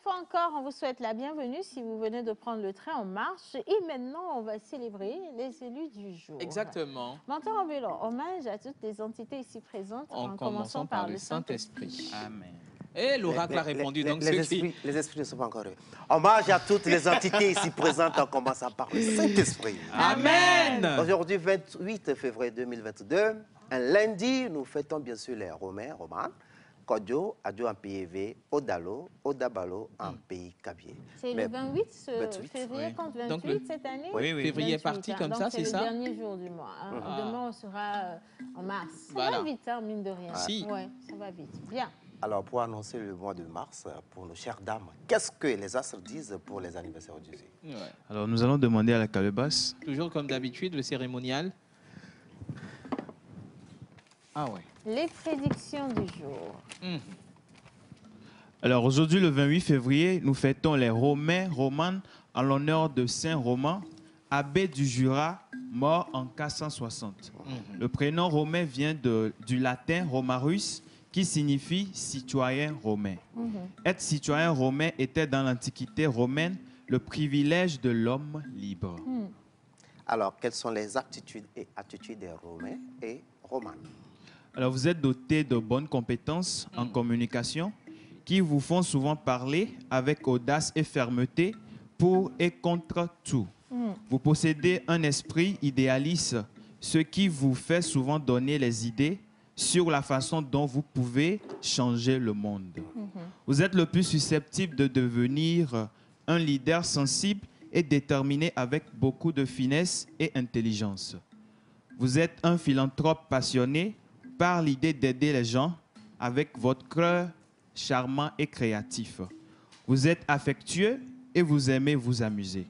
Encore, on vous souhaite la bienvenue si vous venez de prendre le train en marche. Et maintenant, on va célébrer les élus du jour. Exactement. Montant en vélo, hommage à toutes les entités ici présentes, en commençant par le Saint-Esprit. Amen. Et l'oracle a répondu. Donc les esprits ne sont pas encore. Hommage à toutes les entités ici présentes, en commençant par le Saint-Esprit. Amen. Aujourd'hui, 28 février 2022, un lundi, nous fêtons bien sûr les Romains, Kodjo, Adjo en PIV, Odalo, Odabalo en pays Kabier. C'est le 28 février, oui. quand 28 donc cette année? Oui, oui. Février est parti comme ça, c'est ça? C'est le dernier jour du mois. Hein. Demain, on sera en mars. Ça va vite, hein, mine de rien. Si. Oui, ça va vite. Bien. Alors, pour annoncer le mois de mars, pour nos chères dames, qu'est-ce que les astres disent pour les anniversaires d'aujourd'hui? Alors, nous allons demander à la calebasse. Toujours comme d'habitude, le cérémonial. Ah ouais. Les prédictions du jour. Alors, aujourd'hui, le 28 février, nous fêtons les Romaines en l'honneur de Saint Romain, abbé du Jura, mort en 460. Le prénom romain vient du latin Romarus, qui signifie citoyen romain. Être citoyen romain était dans l'Antiquité romaine le privilège de l'homme libre. Alors, quelles sont les aptitudes et attitudes des Romains et Romanes? Alors, vous êtes doté de bonnes compétences en communication qui vous font souvent parler avec audace et fermeté pour et contre tout. Vous possédez un esprit idéaliste, ce qui vous fait souvent donner les idées sur la façon dont vous pouvez changer le monde. Vous êtes le plus susceptible de devenir un leader sensible et déterminé avec beaucoup de finesse et intelligence. Vous êtes un philanthrope passionné par l'idée d'aider les gens avec votre cœur charmant et créatif. Vous êtes affectueux et vous aimez vous amuser.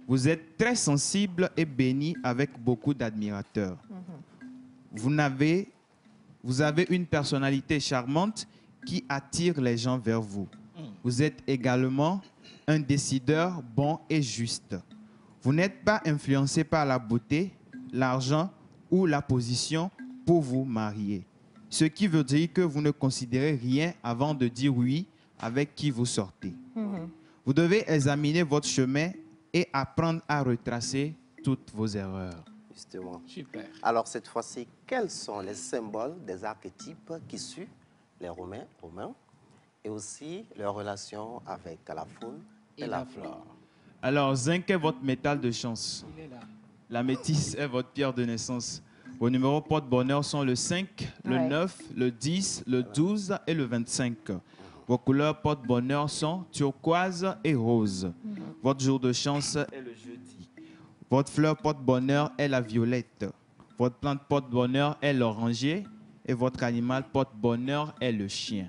Vous êtes très sensible et béni avec beaucoup d'admirateurs. Vous avez une personnalité charmante qui attire les gens vers vous. Vous êtes également un décideur bon et juste. Vous n'êtes pas influencé par la beauté, l'argent ou la position pour vous marier. Ce qui veut dire que vous ne considérez rien avant de dire oui avec qui vous sortez. Vous devez examiner votre chemin et apprendre à retracer toutes vos erreurs. Justement. Super. Alors cette fois-ci, quels sont les symboles des archétypes qui suivent les Romains et aussi leur relation avec la faune et la flore? Alors, zinc est votre métal de chance. Il est là. La métisse est votre pierre de naissance. Vos numéros porte-bonheur sont le 5, le 9, le 10, le 12 et le 25. Vos couleurs porte-bonheur sont turquoise et rose. Votre jour de chance est le jeudi. Votre fleur porte-bonheur est la violette. Votre plante porte-bonheur est l'oranger. Et votre animal porte-bonheur est le chien.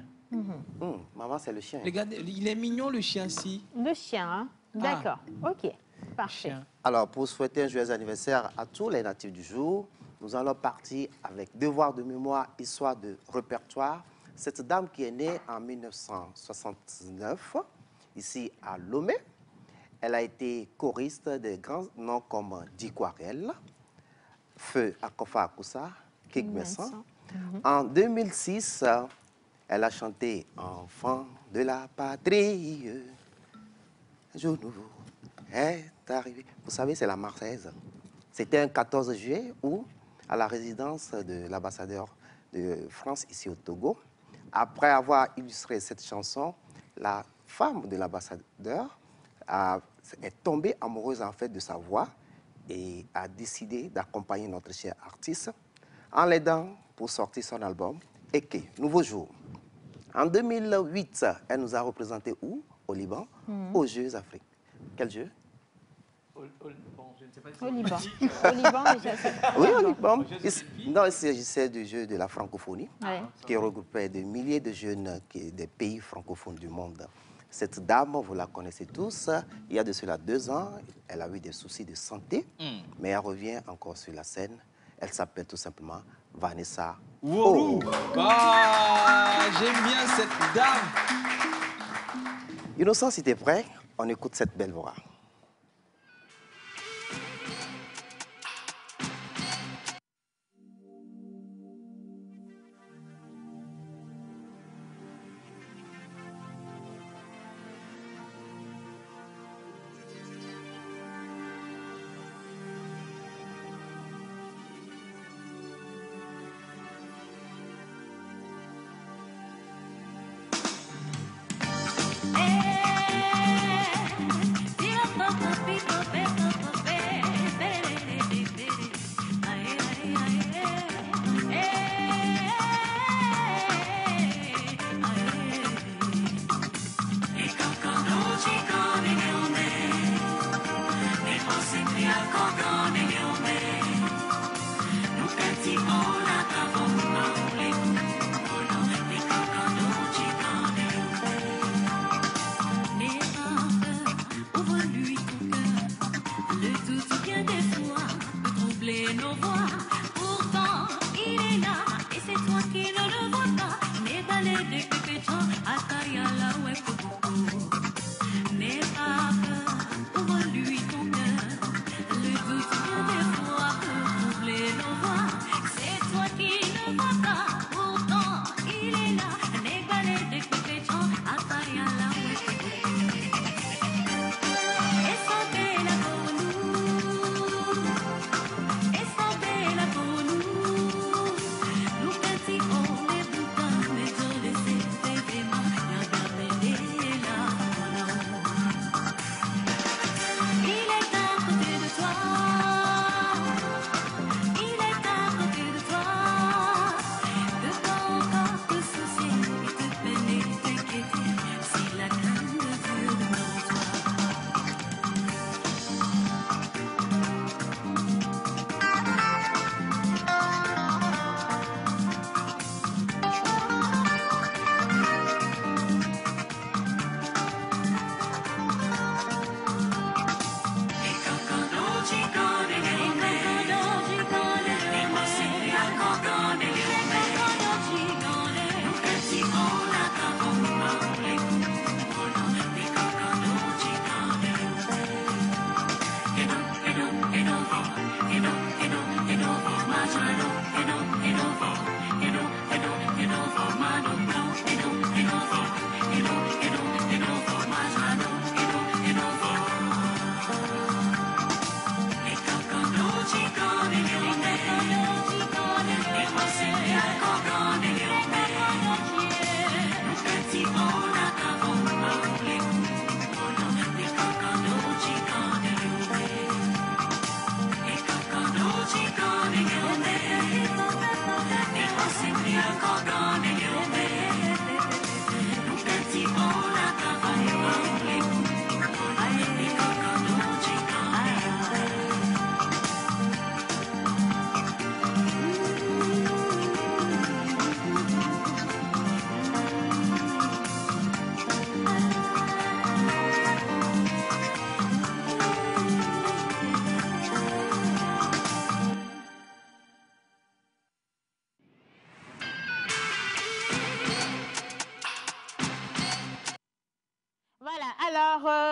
Maman, c'est le chien. Regardez, il est mignon, le chien-ci. Le chien, hein? D'accord. Ok, parfait. Alors, pour souhaiter un joyeux anniversaire à tous les natifs du jour, nous allons partir avec Devoir de mémoire, histoire de répertoire. Cette dame qui est née en 1969, ici à Lomé, elle a été choriste de grands noms comme Diko Ariel, Feu Akofa Akoussa, Kik Messan. En 2006, elle a chanté « Enfant de la patrie ». Un jour nouveau est arrivé. Vous savez, c'est la Marseillaise. C'était un 14 juillet où, à la résidence de l'ambassadeur de France ici au Togo, après avoir illustré cette chanson, la femme de l'ambassadeur est tombée amoureuse en fait de sa voix et a décidé d'accompagner notre cher artiste en l'aidant pour sortir son album « Eke, Nouveau Jour ». En 2008, elle nous a représenté où? Au Liban, aux Jeux Afrique. Quel jeu? Bon, je ne sais pas si au Liban. Au Liban, déjà. Oui, au Liban. Non, il s'agissait du jeu de la francophonie, qui regroupait des milliers de jeunes des pays francophones du monde. Cette dame, vous la connaissez tous, il y a de cela 2 ans, elle a eu des soucis de santé, mais elle revient encore sur la scène. Elle s'appelle tout simplement Vanessa. Wow. Ah, j'aime bien cette dame. Innocent, si tu es prêt, on écoute cette belle voix.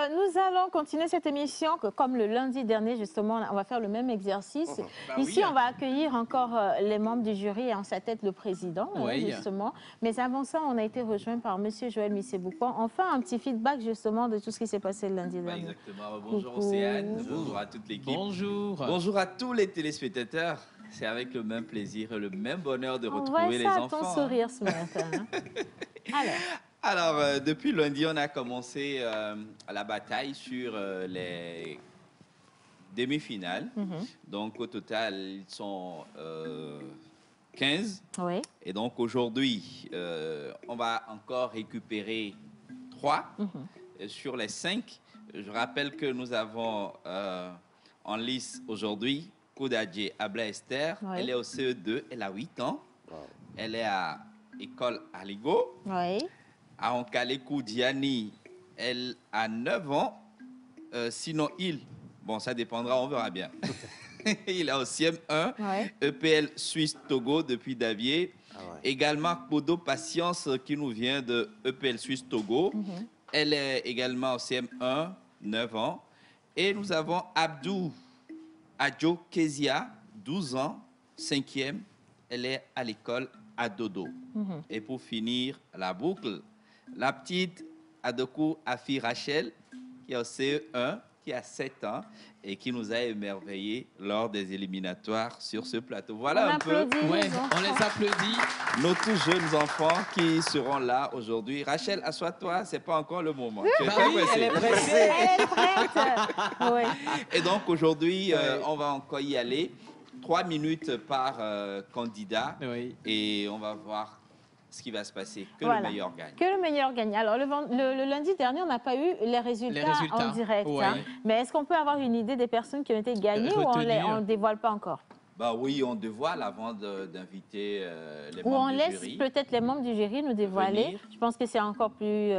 Nous allons continuer cette émission que, comme le lundi dernier, justement, on va faire le même exercice. Ici, on va accueillir encore les membres du jury et en sa tête le président, justement. Mais avant ça, on a été rejoint par M. Joël Missebouko. On fait un petit feedback, justement, de tout ce qui s'est passé le lundi dernier. Exactement. Bonjour Océane, bonjour à toute l'équipe. Bonjour. Bonjour à tous les téléspectateurs. C'est avec le même plaisir et le même bonheur de retrouver les enfants. On voit ça à ton sourire ce matin. Alors, depuis lundi, on a commencé la bataille sur les demi-finales. Donc, au total, ils sont 15. Oui. Et donc, aujourd'hui, on va encore récupérer 3 sur les 5. Je rappelle que nous avons en lice aujourd'hui Koudadje Abla Esther. Oui. Elle est au CE2, elle a 8 ans. Elle est à école Aligo. Oui. À Onkalekou Diani, elle a 9 ans. Sinon, bon, ça dépendra, on verra bien. Il est au CM1, EPL Suisse Togo depuis Davier. Également, Kodo Patience qui nous vient de EPL Suisse Togo. Elle est également au CM1, 9 ans. Et nous avons Abdou Adjo Kezia, 12 ans, 5e. Elle est à l'école à Dodo. Et pour finir la boucle, la petite Adokou Afi Rachel, qui est au CE1, qui a 7 ans et qui nous a émerveillés lors des éliminatoires sur ce plateau. Voilà un peu. Ouais, on les applaudit. Nos tout jeunes enfants qui seront là aujourd'hui. Rachel, assois-toi, c'est pas encore le moment. Tu es Bah très oui, pressée. elle est pressée. Elle est prête. Ouais. Et donc aujourd'hui, on va encore y aller. 3 minutes par candidat. Et on va voir ce qui va se passer. Que le meilleur gagne. Que le meilleur gagne. Alors, le lundi dernier, on n'a pas eu les résultats en direct. Hein. Mais est-ce qu'on peut avoir une idée des personnes qui ont été gagnées ou on ne dévoile pas encore? Bah oui, on dévoile avant d'inviter les membres du jury. Ou on laisse peut-être les membres du jury nous dévoiler. Je pense que c'est encore plus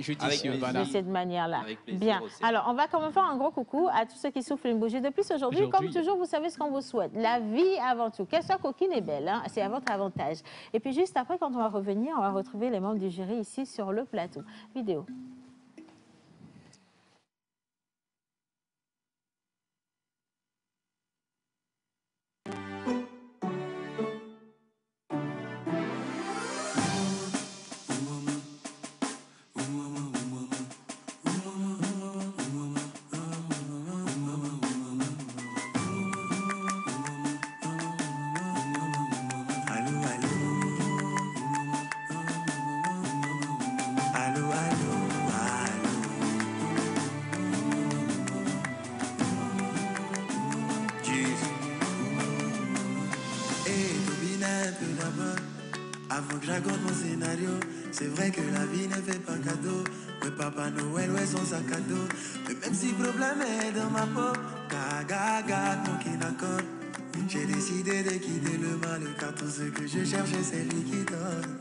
judicieux de cette manière-là. Bien. Aussi. Alors, on va quand même faire un gros coucou à tous ceux qui soufflent une bougie de plus aujourd'hui. Comme toujours, vous savez ce qu'on vous souhaite. La vie avant tout. Qu'elle soit coquine et belle, hein, c'est à votre avantage. Et puis juste après, quand on va revenir, on va retrouver les membres du jury ici sur le plateau. Vidéo. Avant que je raconte mon scénario, c'est vrai que la vie ne fait pas cadeau. Ouais, Papa Noël, ouais, son sac à dos. Mais même si le problème est dans ma peau, gaga, mon kinakor. J'ai décidé de quitter le mal, car tout ce que je cherche, c'est lui qui donne.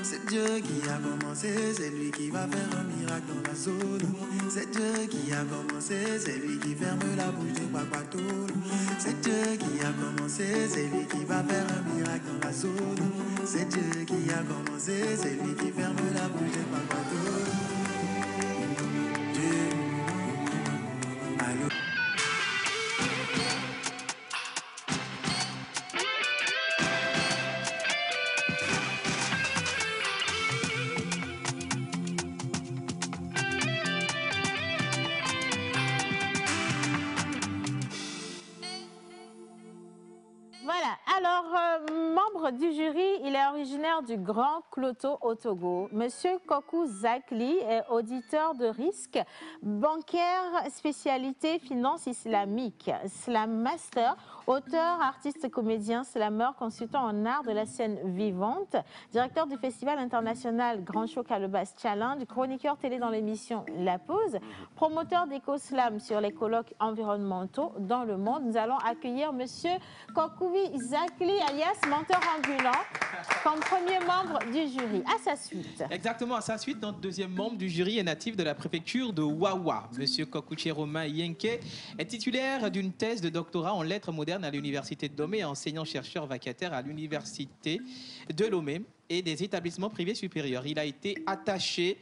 C'est Dieu qui a commencé, c'est lui qui va faire un miracle dans la zone. C'est Dieu qui a commencé, c'est lui qui ferme la bouche de Papatou. C'est Dieu qui a commencé, c'est lui qui va faire un miracle dans la zone. C'est Dieu qui a commencé, c'est lui qui ferme la bouche de Papatou. Dieu, allô. Du jury, il est originaire du Grand Cloto au Togo. Monsieur Kokou Zakli est auditeur de risque, bancaire spécialité finance islamique, Slam Master Auteur, artiste, comédien, slameur, consultant en art de la scène vivante, directeur du Festival international Grand Show Calebas Challenge, chroniqueur télé dans l'émission La Pause, promoteur d'éco-slam sur les colloques environnementaux dans le monde. Nous allons accueillir Monsieur Kokouvi Zakli, alias menteur ambulant, comme premier membre du jury. À sa suite. Exactement, à sa suite, notre deuxième membre du jury est natif de la préfecture de Wawa. Monsieur Kokouche Romain Yenke est titulaire d'une thèse de doctorat en lettres modernes à l'université de Lomé et enseignant-chercheur vacataire à l'université de Lomé et des établissements privés supérieurs. Il a été attaché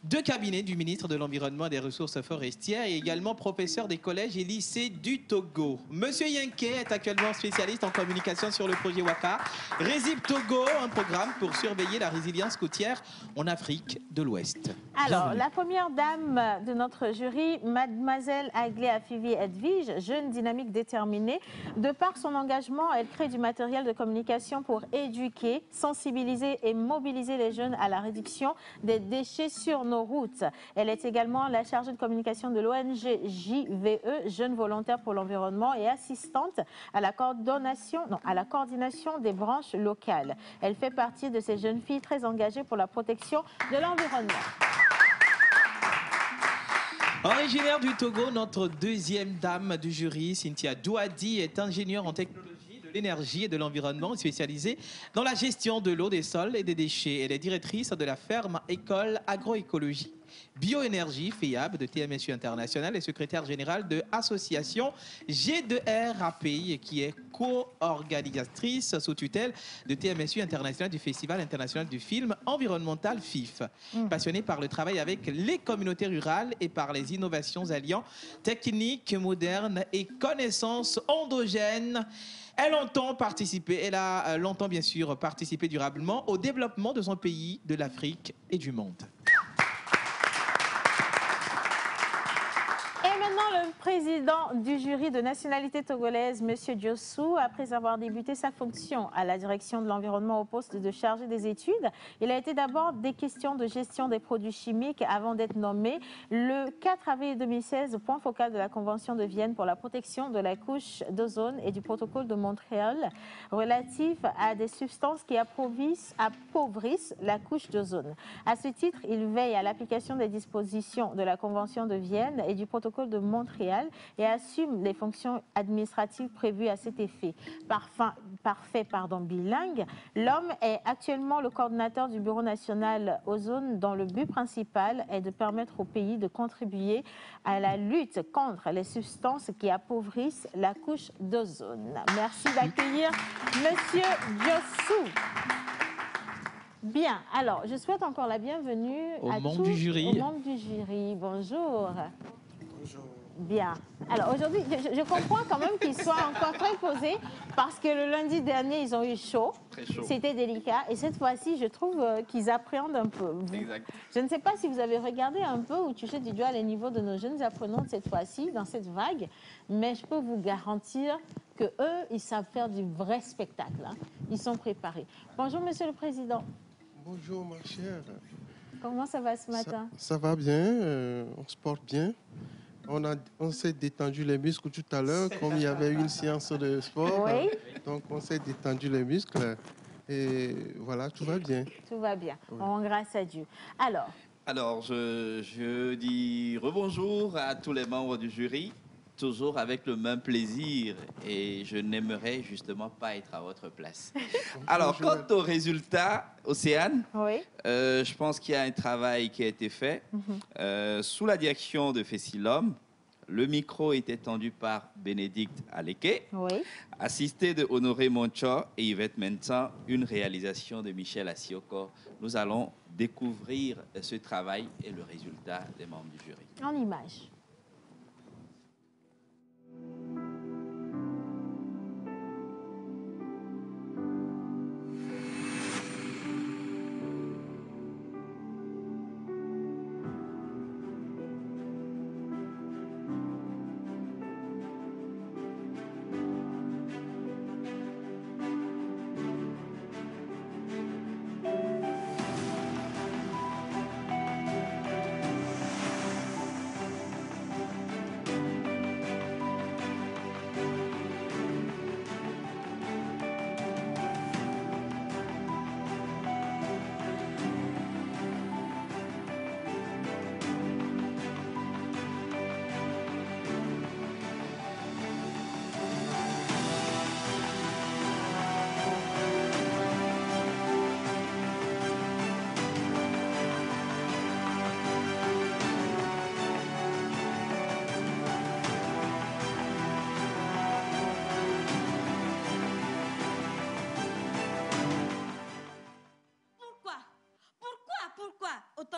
de cabinet du ministre de l'Environnement et des Ressources forestières et également professeur des collèges et lycées du Togo. Monsieur Yenke est actuellement spécialiste en communication sur le projet Waka RESIP Togo, un programme pour surveiller la résilience côtière en Afrique de l'Ouest. Alors, la première dame de notre jury, mademoiselle Aglé Afivi Edwige, jeune, dynamique, déterminée. De par son engagement, elle crée du matériel de communication pour éduquer, sensibiliser et mobiliser les jeunes à la réduction des déchets sur nos routes. Elle est également la chargée de communication de l'ONG JVE, Jeunes Volontaires pour l'Environnement, et assistante à la coordination des branches locales. Elle fait partie de ces jeunes filles très engagées pour la protection de l'environnement. Originaire du Togo, notre deuxième dame du jury, Cynthia Douadi, est ingénieure en technologie de l'énergie et de l'environnement spécialisée dans la gestion de l'eau, des sols et des déchets. Elle est directrice de la ferme École Agroécologie Bioénergie FEAB de TMSU International et secrétaire générale de l'association G2R API qui est co-organisatrice sous tutelle de TMSU International du Festival international du film environnemental FIF. Passionnée par le travail avec les communautés rurales et par les innovations alliant techniques modernes et connaissances endogènes, elle a longtemps bien sûr participé durablement au développement de son pays, de l'Afrique et du monde. Le président du jury de nationalité togolaise, M. Diossou, après avoir débuté sa fonction à la direction de l'environnement au poste de chargé des études, il a été d'abord des questions de gestion des produits chimiques avant d'être nommé le 4 avril 2016 point focal de la Convention de Vienne pour la protection de la couche d'ozone et du protocole de Montréal relatif à des substances qui appauvrissent la couche d'ozone. À ce titre, il veille à l'application des dispositions de la Convention de Vienne et du protocole de Montréal et assume les fonctions administratives prévues à cet effet. Parfait bilingue, l'homme est actuellement le coordinateur du Bureau national ozone dont le but principal est de permettre au pays de contribuer à la lutte contre les substances qui appauvrissent la couche d'ozone. Merci d'accueillir Monsieur Diossou. Bien, alors je souhaite encore la bienvenue aux membres du jury. Bonjour. Bonjour. Bien. Alors aujourd'hui, je comprends quand même qu'ils soient encore très posés parce que le lundi dernier, ils ont eu chaud. Très chaud. C'était délicat. Et cette fois-ci, je trouve qu'ils appréhendent un peu. Exact. Je ne sais pas si vous avez regardé un peu ou touché du doigt les niveaux de nos jeunes apprenants de cette fois-ci, dans cette vague. Mais je peux vous garantir qu'eux, ils savent faire du vrai spectacle. Hein. Ils sont préparés. Bonjour, Monsieur le Président. Bonjour, ma chère. Comment ça va ce matin? Ça va bien, on se porte bien. On s'est détendu les muscles tout à l'heure, comme il y avait une séance de sport. Oui. Donc, on s'est détendu les muscles. Et voilà, tout va bien. Tout va bien. Oui. Grâce à Dieu. Alors, je dis rebonjour à tous les membres du jury, toujours avec le même plaisir. Et je n'aimerais justement pas être à votre place. Alors, quant aux résultats, Océane, oui. Je pense qu'il y a un travail qui a été fait. Sous la direction de Fessilom, le micro était tendu par Bénédicte Aleke, oui. assisté de Honoré Moncho et Yvette Mentan, une réalisation de Michel Asioko. Nous allons découvrir ce travail et le résultat des membres du jury. En images.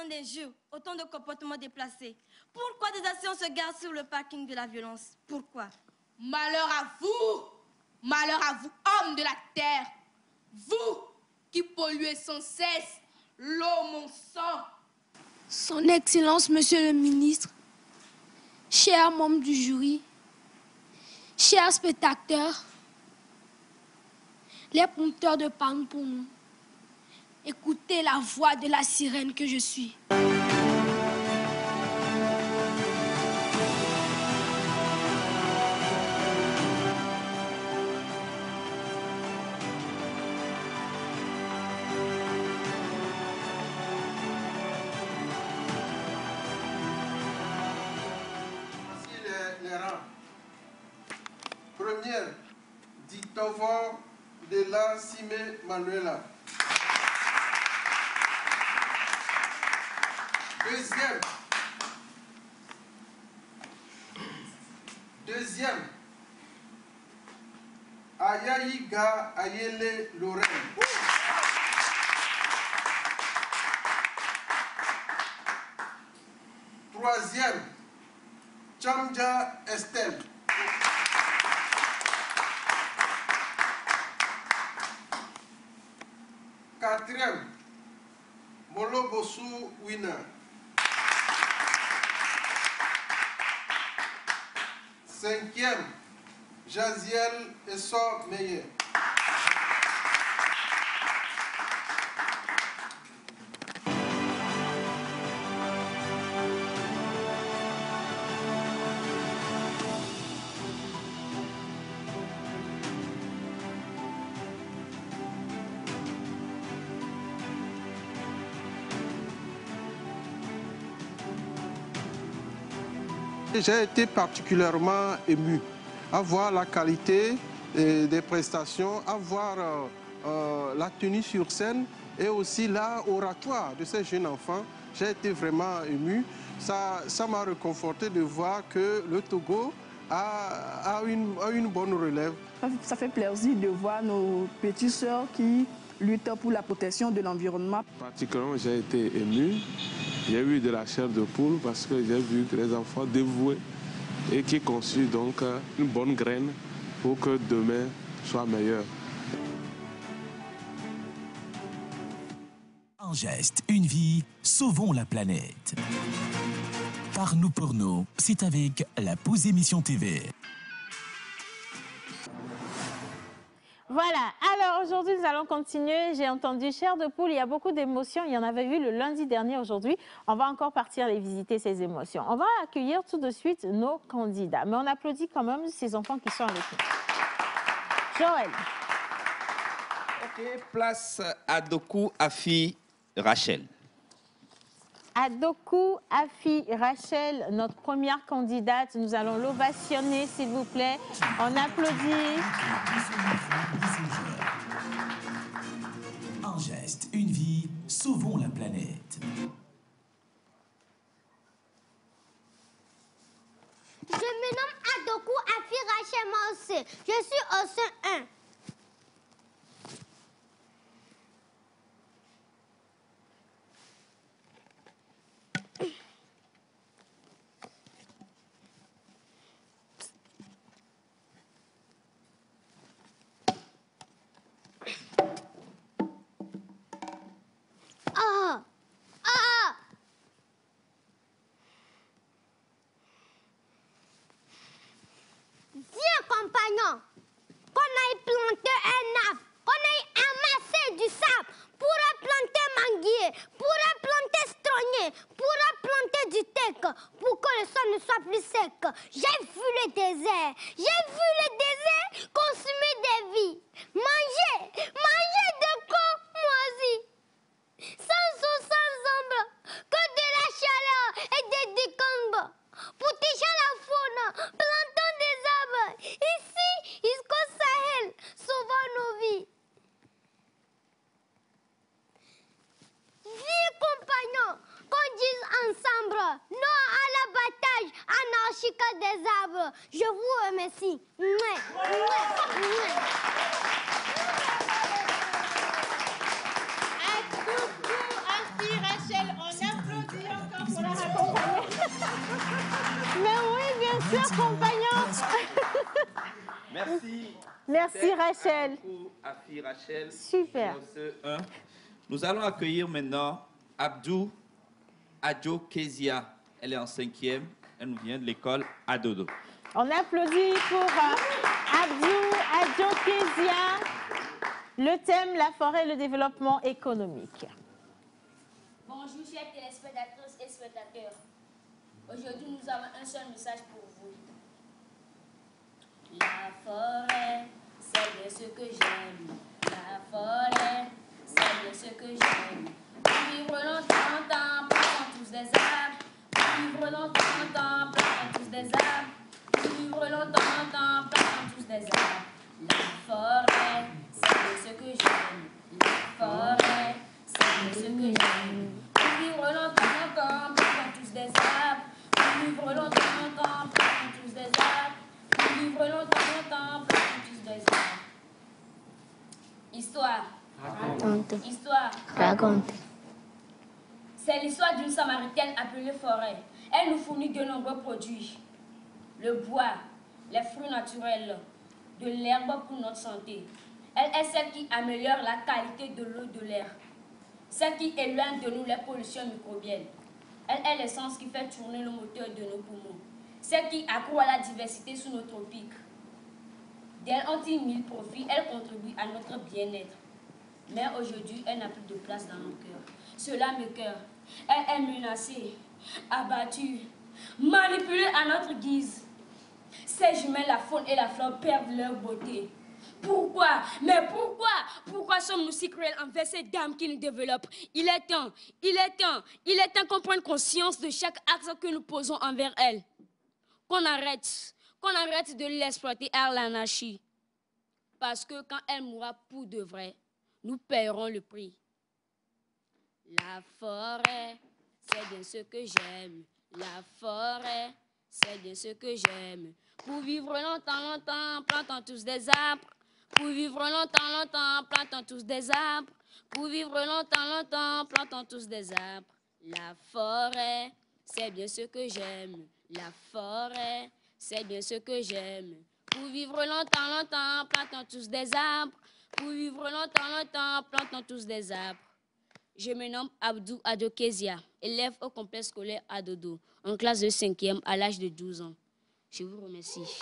autant d'injures, autant de comportements déplacés? Pourquoi des actions se gardent sur le parking de la violence? Pourquoi? Malheur à vous, hommes de la terre, vous qui polluez sans cesse l'eau, mon sang. Son Excellence, Monsieur le Ministre, chers membres du jury, chers spectateurs, les prompteurs de parole pour nous, écoutez la voix de la sirène que je suis. Première, Dictovo de la Cime Manuela. Deuxième, Ayayiga Ayele Lorraine. Troisième, Chamja Estelle. Quatrième, Molobosu Winner. Cinquième, Jaziel Essor Meyer. J'ai été particulièrement ému à voir la qualité des prestations, à voir la tenue sur scène et aussi l'art oratoire de ces jeunes enfants. J'ai été vraiment ému. Ça m'a réconforté de voir que le Togo a une bonne relève. Ça fait plaisir de voir nos petites sœurs qui luttent pour la protection de l'environnement. Particulièrement, j'ai été ému. J'ai eu de la chair de poule parce que j'ai vu que les enfants dévoués et qui conçuent donc une bonne graine pour que demain soit meilleur. Un geste, une vie, sauvons la planète. Par nous pour nous, c'est avec la Pause Émission TV. Voilà, alors aujourd'hui nous allons continuer. J'ai entendu chair de poule, il y a beaucoup d'émotions. Il y en avait eu le lundi dernier, aujourd'hui. On va encore partir les visiter ces émotions. On va accueillir tout de suite nos candidats. Mais on applaudit quand même ces enfants qui sont avec nous. Joël. Ok, place à Doku Afi Rachel. Adoku Afi Rachel, notre première candidate. Nous allons l'ovationner, s'il vous plaît. On applaudit. Un geste, une vie, sauvons la planète. Je me nomme Adoku Afi Rachel Mose. Je suis au sein 1. Compagnon, qu'on aille planter un arbre, qu'on aille amasser du sable, pour planter manguier, pour planter citronnier, pour planter du teck, pour que le sol ne soit plus sec. J'ai vu le désert, consumer des vies, manger de corps moisis, sans eau, sans ombre, que de la chaleur et des décombres. Pour toucher la faune, plantons des arbres. Ici, jusqu'au Sahel, sauvons nos vies. Vieux compagnons, qu'on dise ensemble, non à l'abattage anarchique des arbres. Je vous futur compagnon. Merci. Merci Rachel. Afi Rachel. Super. Nous allons accueillir maintenant Abdou Adjo Kezia. Elle est en 5e. Elle nous vient de l'école Adodo. On applaudit pour Abdou Adjo Kezia. Le thème, la forêt et le développement économique. Bonjour chers téléspectatrices et spectateurs. Aujourd'hui, nous avons un seul message pour vous. La forêt, c'est bien ce que j'aime. La forêt, c'est bien ce que j'aime. Pour vivre longtemps, plantons tous des arbres. Pour vivre longtemps, plantons tous des arbres. Pour vivre longtemps, plantons tous des arbres. La forêt, c'est bien ce que j'aime. La forêt, c'est bien ce que j'aime. Pour vivre longtemps, plantons tous des arbres. Pour vivre longtemps, plantons tous des arbres. Pour vivre longtemps, plantons tous des arbres. Histoire. Raconte. Histoire. Raconte. C'est l'histoire d'une Samaritaine appelée Forêt. Elle nous fournit de nombreux produits. Le bois, les fruits naturels, de l'herbe pour notre santé. Elle est celle qui améliore la qualité de l'eau et de l'air. Celle qui éloigne de nous les pollutions microbiennes. Elle est l'essence qui fait tourner le moteur de nos poumons. Celle qui accroît la diversité sous nos tropiques. D'elle ont-ils mille profits, elle contribue à notre bien-être. Mais aujourd'hui, elle n'a plus de place dans nos cœurs. Cela me cœur. Elle est menacée, abattue, manipulée à notre guise. Ces jumelles, la faune et la flore, perdent leur beauté. Pourquoi? Mais pourquoi? Pourquoi sommes-nous si cruels envers ces dames qui nous développent? Il est temps qu'on prenne conscience de chaque acte que nous posons envers elles. Qu'on arrête de l'exploiter à l'anarchie. Parce que quand elle mourra pour de vrai, nous paierons le prix. La forêt, c'est bien ce que j'aime. La forêt, c'est bien ce que j'aime. Pour vivre longtemps, plantons tous des arbres. Pour vivre longtemps, plantons tous des arbres. Pour vivre longtemps, plantons tous des arbres. La forêt, c'est bien ce que j'aime. La forêt, c'est bien ce que j'aime. Pour vivre longtemps, plantons tous des arbres. Pour vivre longtemps, plantons tous des arbres. Je me nomme Abdou Adjo Kezia, élève au complexe scolaire Adodo, en classe de 5e à l'âge de 12 ans. Je vous remercie.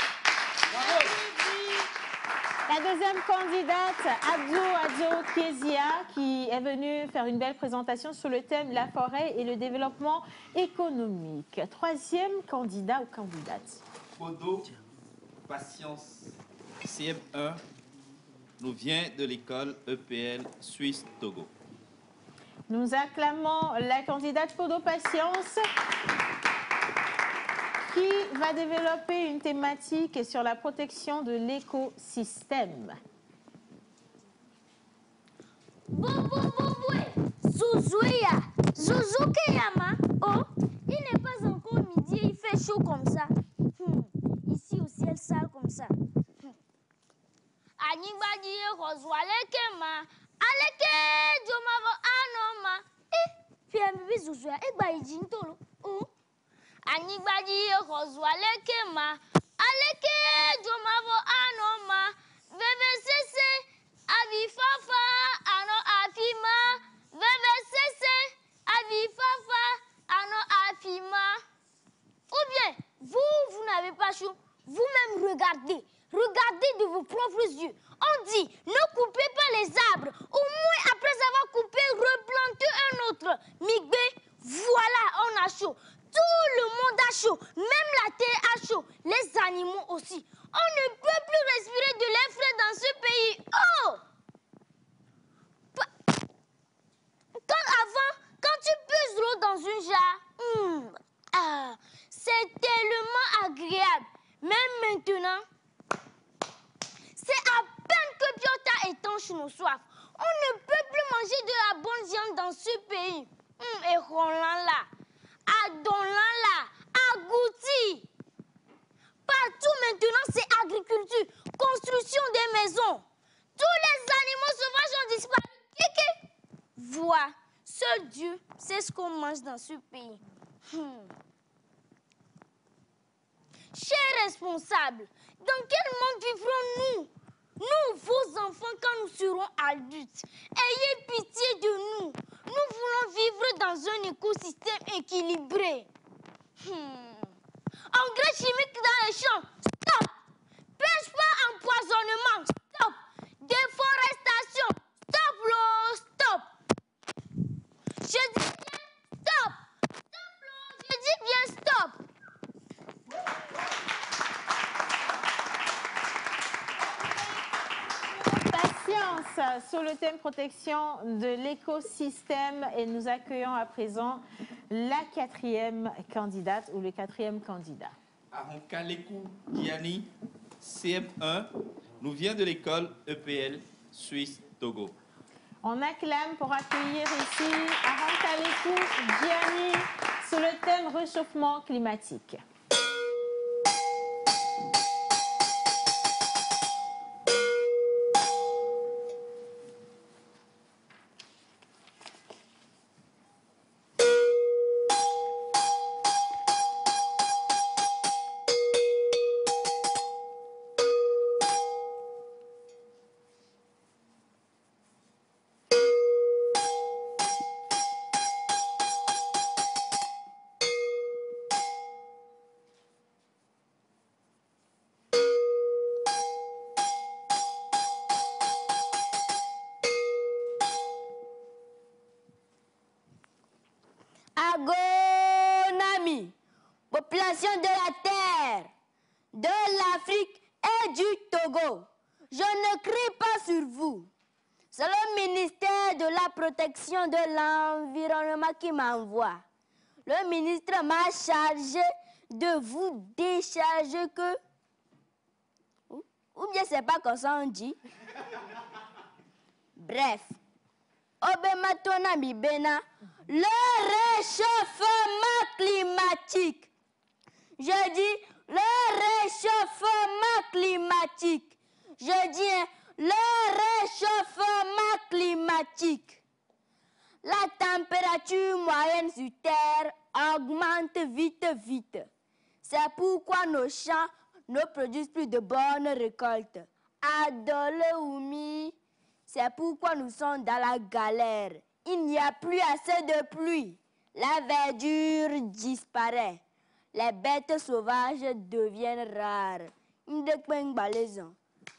La deuxième candidate, Abdou Adjo Kezia, qui est venue faire une belle présentation sur le thème la forêt et le développement économique. Troisième candidat ou candidate. Podo Patience, CM1, nous vient de l'école EPL Suisse Togo. Nous acclamons la candidate Podo Patience qui va développer une thématique sur la protection de l'écosystème. Zouzouya, Zouzou-Keyama. Oh, il n'est pas encore midi, il fait chaud comme ça. Ici au ciel sale comme ça. Anibadi Roswalekema, Aleke Jomavo Anoma. Puis un bébé Zouzouya, et Baïdjintolo. Oh. Anibadi Roswalekema, Aleke Jomavo Anoma. Bébé Sese, Avifafa, Ano Afima. Bébé Sese, Avifafa, Ano Afima. Ou bien, vous n'avez pas chaud, vous-même regardez de vos propres yeux. On dit, ne coupez pas les arbres, au moins après avoir coupé, replantez un autre. Migbe, voilà, on a chaud. Tout le monde a chaud, même la terre a chaud, les animaux aussi. On ne peut plus respirer de l'air frais dans ce pays. Oh! Quand tu puises l'eau dans une jarre, c'est tellement agréable. Même maintenant, c'est à peine que Biota étanche nos soifs. On ne peut plus manger de la bonne viande dans ce pays. Et Roland là, Adon là, Agouti. Partout maintenant, c'est agriculture, construction des maisons. Tous les animaux sauvages ont disparu. Vois, seul Dieu sait ce qu'on mange dans ce pays. Chers responsables, dans quel monde vivrons-nous? Nous, vos enfants, quand nous serons adultes, ayez pitié de nous. Nous voulons vivre dans un écosystème équilibré. Engrais chimiques dans les champs, stop. Pêche pas, empoisonnement, stop. Déforestation, stop, l'eau, stop. Je dis bien stop. Stop, l'eau, je dis bien stop. Patience sur le thème protection de l'écosystème et nous accueillons à présent la 4e candidate ou le 4e candidat. Aronkalekou Diani, CM1, nous vient de l'école EPL Suisse Togo. On acclame pour accueillir ici Aronkalekou Diani sur le thème réchauffement climatique. Agonami, population de la Terre, de l'Afrique et du Togo, je ne crie pas sur vous. C'est le ministère de la protection de l'environnement qui m'envoie. Le ministre m'a chargé de vous décharger que... Ou bien c'est pas comme ça on dit. Bref. Obematona Bena, le réchauffement climatique. Je dis le réchauffement climatique. Je dis le réchauffement climatique. La température moyenne sur Terre augmente vite. C'est pourquoi nos champs ne produisent plus de bonnes récoltes. Adole Oumi, c'est pourquoi nous sommes dans la galère. Il n'y a plus assez de pluie. La verdure disparaît. Les bêtes sauvages deviennent rares.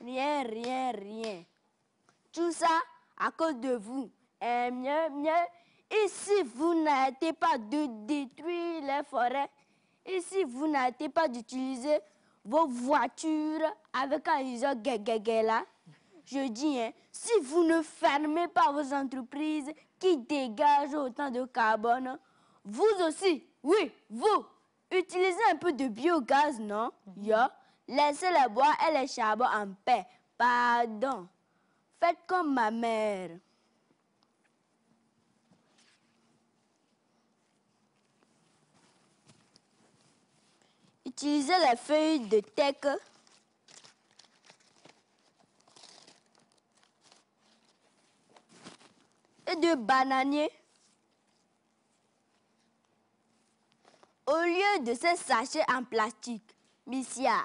Rien. Tout ça à cause de vous. Et mieux, ici vous n'arrêtez pas de détruire les forêts. Ici vous n'arrêtez pas d'utiliser vos voitures avec un usage là. Je dis, si vous ne fermez pas vos entreprises qui dégagent autant de carbone, vous aussi, oui, vous, utilisez un peu de biogaz, non? Laissez les bois et les charbons en paix. Pardon. Faites comme ma mère. Utilisez les feuilles de teck et de bananier au lieu de ces sachets en plastique. Missia,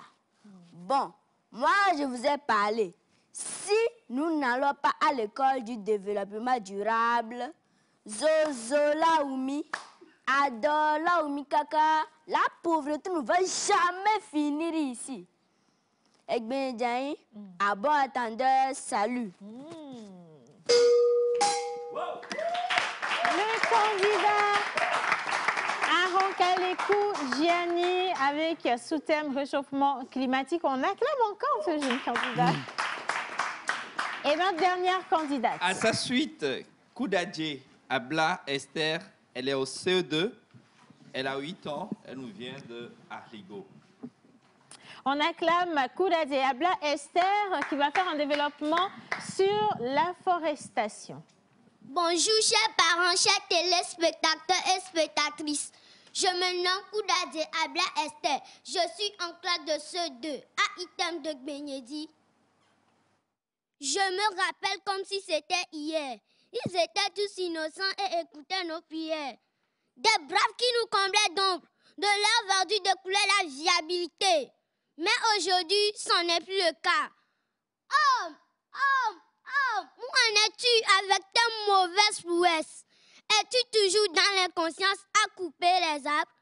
bon, moi je vous ai parlé. Si nous n'allons pas à l'école du développement durable, Zozola Oumi, Adola Oumi Kaka, la pauvreté ne va jamais finir ici. Ekbenjaï, à bon attendeur, salut. Le candidat Aronkalekou Diani avec sous-thème réchauffement climatique. On acclame encore ce jeune candidat. Et notre dernière candidate. À sa suite, Koudadje Abla Esther, elle est au CE2, elle a 8 ans, elle nous vient de Arrigo. On acclame Koudadje Abla Esther qui va faire un développement sur l'afforestation. Bonjour chers parents, chers téléspectateurs et spectatrices. Je me nomme Koudadje Abla Esther. Je suis en classe de CE2 à Item de Gbenyedi. Je me rappelle comme si c'était hier. Ils étaient tous innocents et écoutaient nos prières. Des braves qui nous comblaient d'ombre. de leur verdict découlait la viabilité. Mais aujourd'hui, ce n'est plus le cas. Homme, où en es-tu avec tes mauvaises prouesses? Es-tu toujours dans l'inconscience à couper les arbres?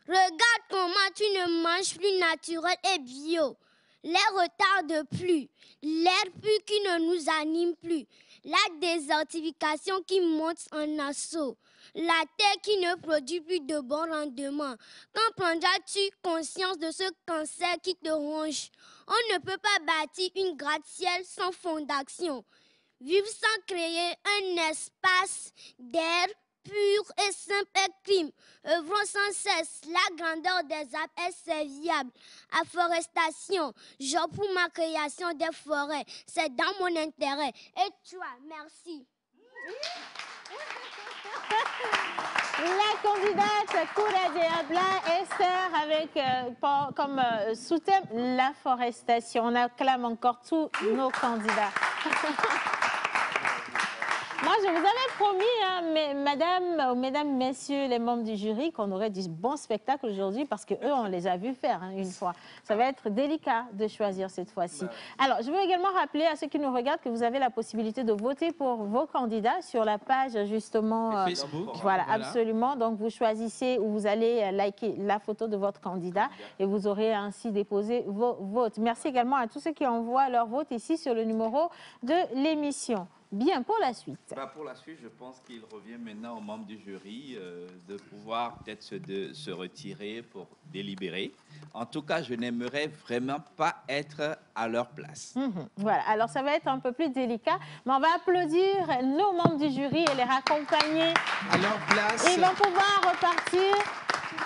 Regarde comment tu ne manges plus naturel et bio. Les retards de pluie, l'air pur qui ne nous anime plus, la désertification qui monte en assaut, la terre qui ne produit plus de bons rendements. Quand prendras-tu conscience de ce cancer qui te ronge? On ne peut pas bâtir une gratte-ciel sans fondation. Vivre sans créer un espace d'air pur et simple est crime. Œuvrons sans cesse. La grandeur des arbres est serviable. Afforestation, genre pour ma création des forêts. C'est dans mon intérêt. Et toi, merci. La candidate Kouradé Abla, Esther, avec comme sous-thème la forestation. On acclame encore tous nos candidats. Moi, je vous avais promis, hein, mesdames, messieurs, les membres du jury, qu'on aurait du bon spectacle aujourd'hui parce qu'eux, on les a vus faire une fois. Ça va être délicat de choisir cette fois-ci. Alors, je veux également rappeler à ceux qui nous regardent que vous avez la possibilité de voter pour vos candidats sur la page, justement, Facebook. Voilà, absolument. Donc, vous choisissez ou vous allez liker la photo de votre candidat et vous aurez ainsi déposé vos votes. Merci également à tous ceux qui envoient leur vote ici sur le numéro de l'émission. Bien, pour la suite. Pour la suite, je pense qu'il revient maintenant aux membres du jury de pouvoir peut-être se retirer pour délibérer. En tout cas, je n'aimerais vraiment pas être à leur place. Voilà, alors ça va être un peu plus délicat, mais on va applaudir nos membres du jury et les raccompagner à leur place. Ils vont pouvoir repartir.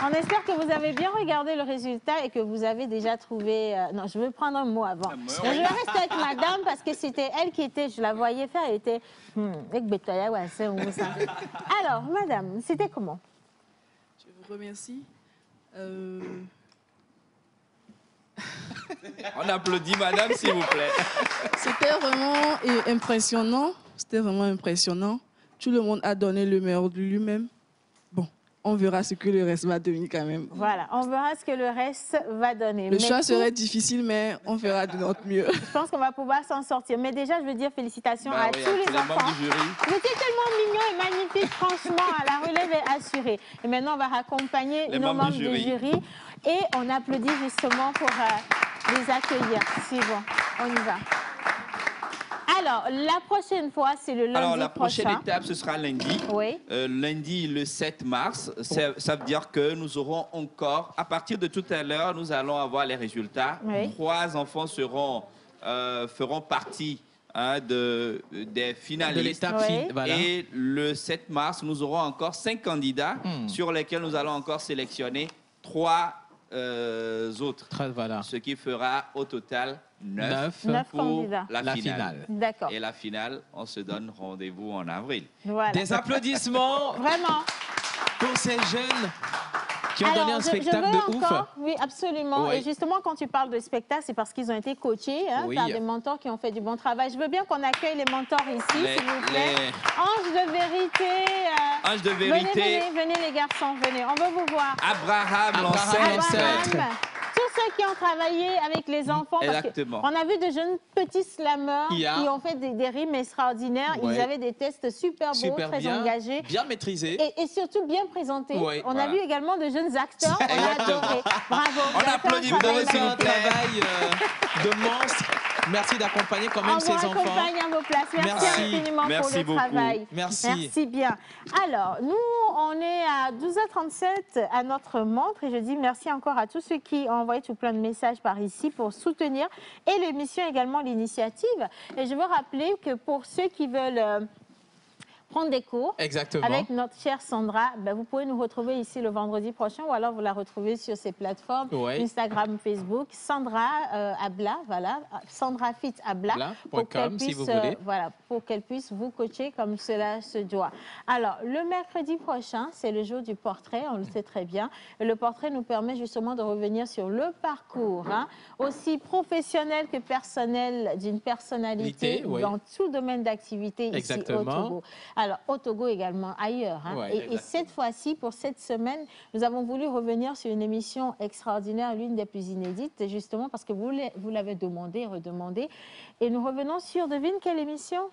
On espère que vous avez bien regardé le résultat et que vous avez déjà trouvé... Non, je veux prendre un mot avant. Je vais rester avec madame parce que c'était elle qui était... Je la voyais faire, elle était... Alors, madame, c'était comment? Je vous remercie. On applaudit madame, s'il vous plaît. C'était vraiment impressionnant. C'était vraiment impressionnant. Tout le monde a donné le meilleur de lui-même. On verra ce que le reste va donner quand même. Voilà, on verra ce que le reste va donner. Le choix serait difficile, mais on fera de notre mieux. Je pense qu'on va pouvoir s'en sortir. Mais déjà, je veux dire félicitations à tous les enfants. Vous étiez tellement mignons et magnifiques, franchement. La relève est assurée. Et maintenant, on va raccompagner nos membres du jury. Et on applaudit justement pour les accueillir. C'est bon, on y va. Alors, la prochaine fois, c'est le lundi prochain. Alors, la prochaine étape, ce sera lundi. Oui. Lundi, le 7 mars. Ça veut dire que nous aurons encore, à partir de tout à l'heure, nous allons avoir les résultats. Oui. 3 enfants feront partie des finalistes. De l'étape voilà. Et le 7 mars, nous aurons encore 5 candidats sur lesquels nous allons encore sélectionner 3 autres. Voilà. Ce qui fera au total 9 pour candidats. La finale. D'accord. Et la finale, on se donne rendez-vous en avril. Voilà. Des applaudissements vraiment pour ces jeunes qui ont donné un spectacle de ouf. Oui, absolument. Oui. Et justement, quand tu parles de spectacle, c'est parce qu'ils ont été coachés par des mentors qui ont fait du bon travail. Je veux bien qu'on accueille les mentors ici, s'il vous plaît. Ange de vérité. Ange de vérité. Venez les garçons, venez. On veut vous voir. Abraham, l'ancêtre. Tous ceux qui ont travaillé avec les enfants. Exactement. On a vu de jeunes petits slammeurs qui ont fait des rimes extraordinaires. Ouais. Ils avaient des tests super beaux, très engagés. Bien maîtrisés. Et surtout bien présentés. Ouais, on a vu également de jeunes acteurs. On a adoré. Bravo. On applaudit. Vous avez fait un travail de monstre. Merci d'accompagner quand même ces enfants. On vous accompagne à vos places. Merci infiniment pour le travail. Merci bien. Alors, nous, on est à 12h37 à notre montre et je dis merci encore à tous ceux qui ont envoyé tout plein de messages par ici pour soutenir et l'émission également, l'initiative. Et je veux rappeler que pour ceux qui veulent prendre des cours avec notre chère Sandra, vous pouvez nous retrouver ici le vendredi prochain ou alors vous la retrouvez sur ces plateformes Instagram, Facebook, Sandra Abla, voilà, Sandra Fit Abla, pour qu'elle puisse, pour qu'elle puisse vous coacher comme cela se doit. Alors, le mercredi prochain, c'est le jour du portrait, on le sait très bien. Et le portrait nous permet justement de revenir sur le parcours, aussi professionnel que personnel d'une personnalité dans tout domaine d'activité ici au Togo. Alors, au Togo également, ailleurs. Hein. Ouais, et cette fois-ci, pour cette semaine, nous avons voulu revenir sur une émission extraordinaire, l'une des plus inédites, justement parce que vous l'avez demandé, redemandé. Et nous revenons sur, devine quelle émission?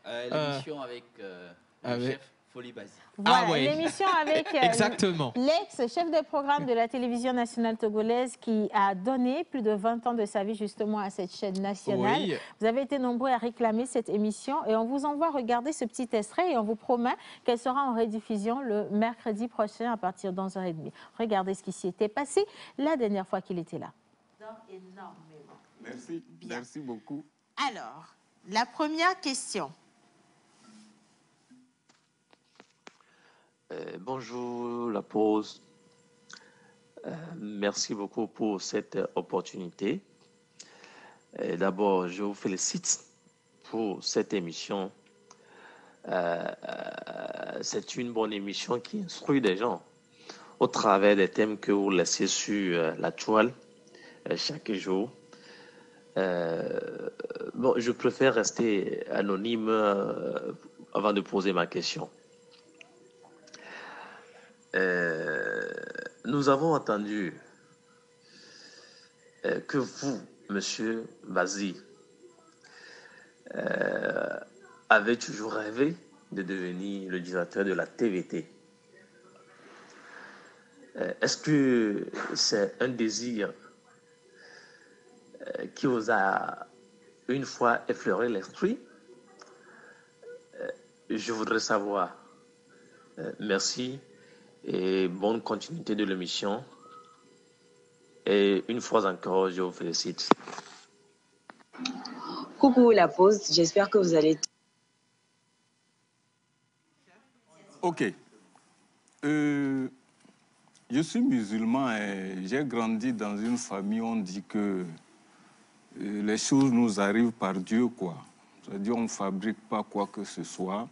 L'émission avec le chef Folie Basi. Voilà, l'émission avec exactement. l'ex-chef de programme de la télévision nationale togolaise qui a donné plus de 20 ans de sa vie justement à cette chaîne nationale. Oui. Vous avez été nombreux à réclamer cette émission et on vous envoie regarder ce petit extrait et on vous promet qu'elle sera en rediffusion le mercredi prochain à partir de 11h30. Regardez ce qui s'y était passé la dernière fois qu'il était là. Énormément. Merci, merci beaucoup. Alors, la première question. Bonjour, la pause. Merci beaucoup pour cette opportunité. D'abord, je vous félicite pour cette émission. C'est une bonne émission qui instruit des gens au travers des thèmes que vous laissez sur la toile chaque jour. Bon, je préfère rester anonyme avant de poser ma question. Nous avons entendu que vous, Monsieur Basi, avez toujours rêvé de devenir le directeur de la TVT. Est-ce que c'est un désir qui vous a une fois effleuré l'esprit? Je voudrais savoir. Merci. Et bonne continuité de l'émission. Et une fois encore, je vous félicite. Coucou la pause, j'espère que vous allez... Ok. Je suis musulman et j'ai grandi dans une famille où on dit que les choses nous arrivent par Dieu, quoi. C'est-à-dire on ne fabrique pas quoi que ce soit.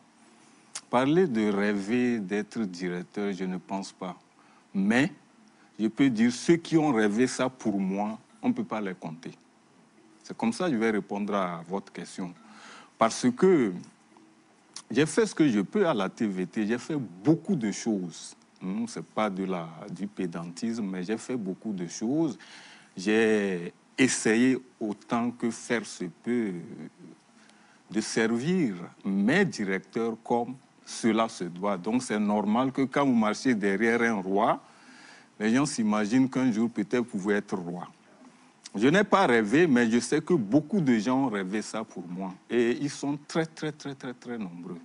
Parler de rêver d'être directeur, je ne pense pas. Mais je peux dire, ceux qui ont rêvé ça pour moi, on ne peut pas les compter. C'est comme ça que je vais répondre à votre question. Parce que j'ai fait ce que je peux à la TVT, j'ai fait beaucoup de choses. Ce n'est pas du pédantisme, mais j'ai fait beaucoup de choses. J'ai essayé autant que faire se peut de servir mes directeurs comme cela se doit. Donc c'est normal que quand vous marchez derrière un roi, les gens s'imaginent qu'un jour peut-être vous pouvez être roi. Je n'ai pas rêvé, mais je sais que beaucoup de gens ont rêvé ça pour moi. Et ils sont très, très, très, très, très nombreux.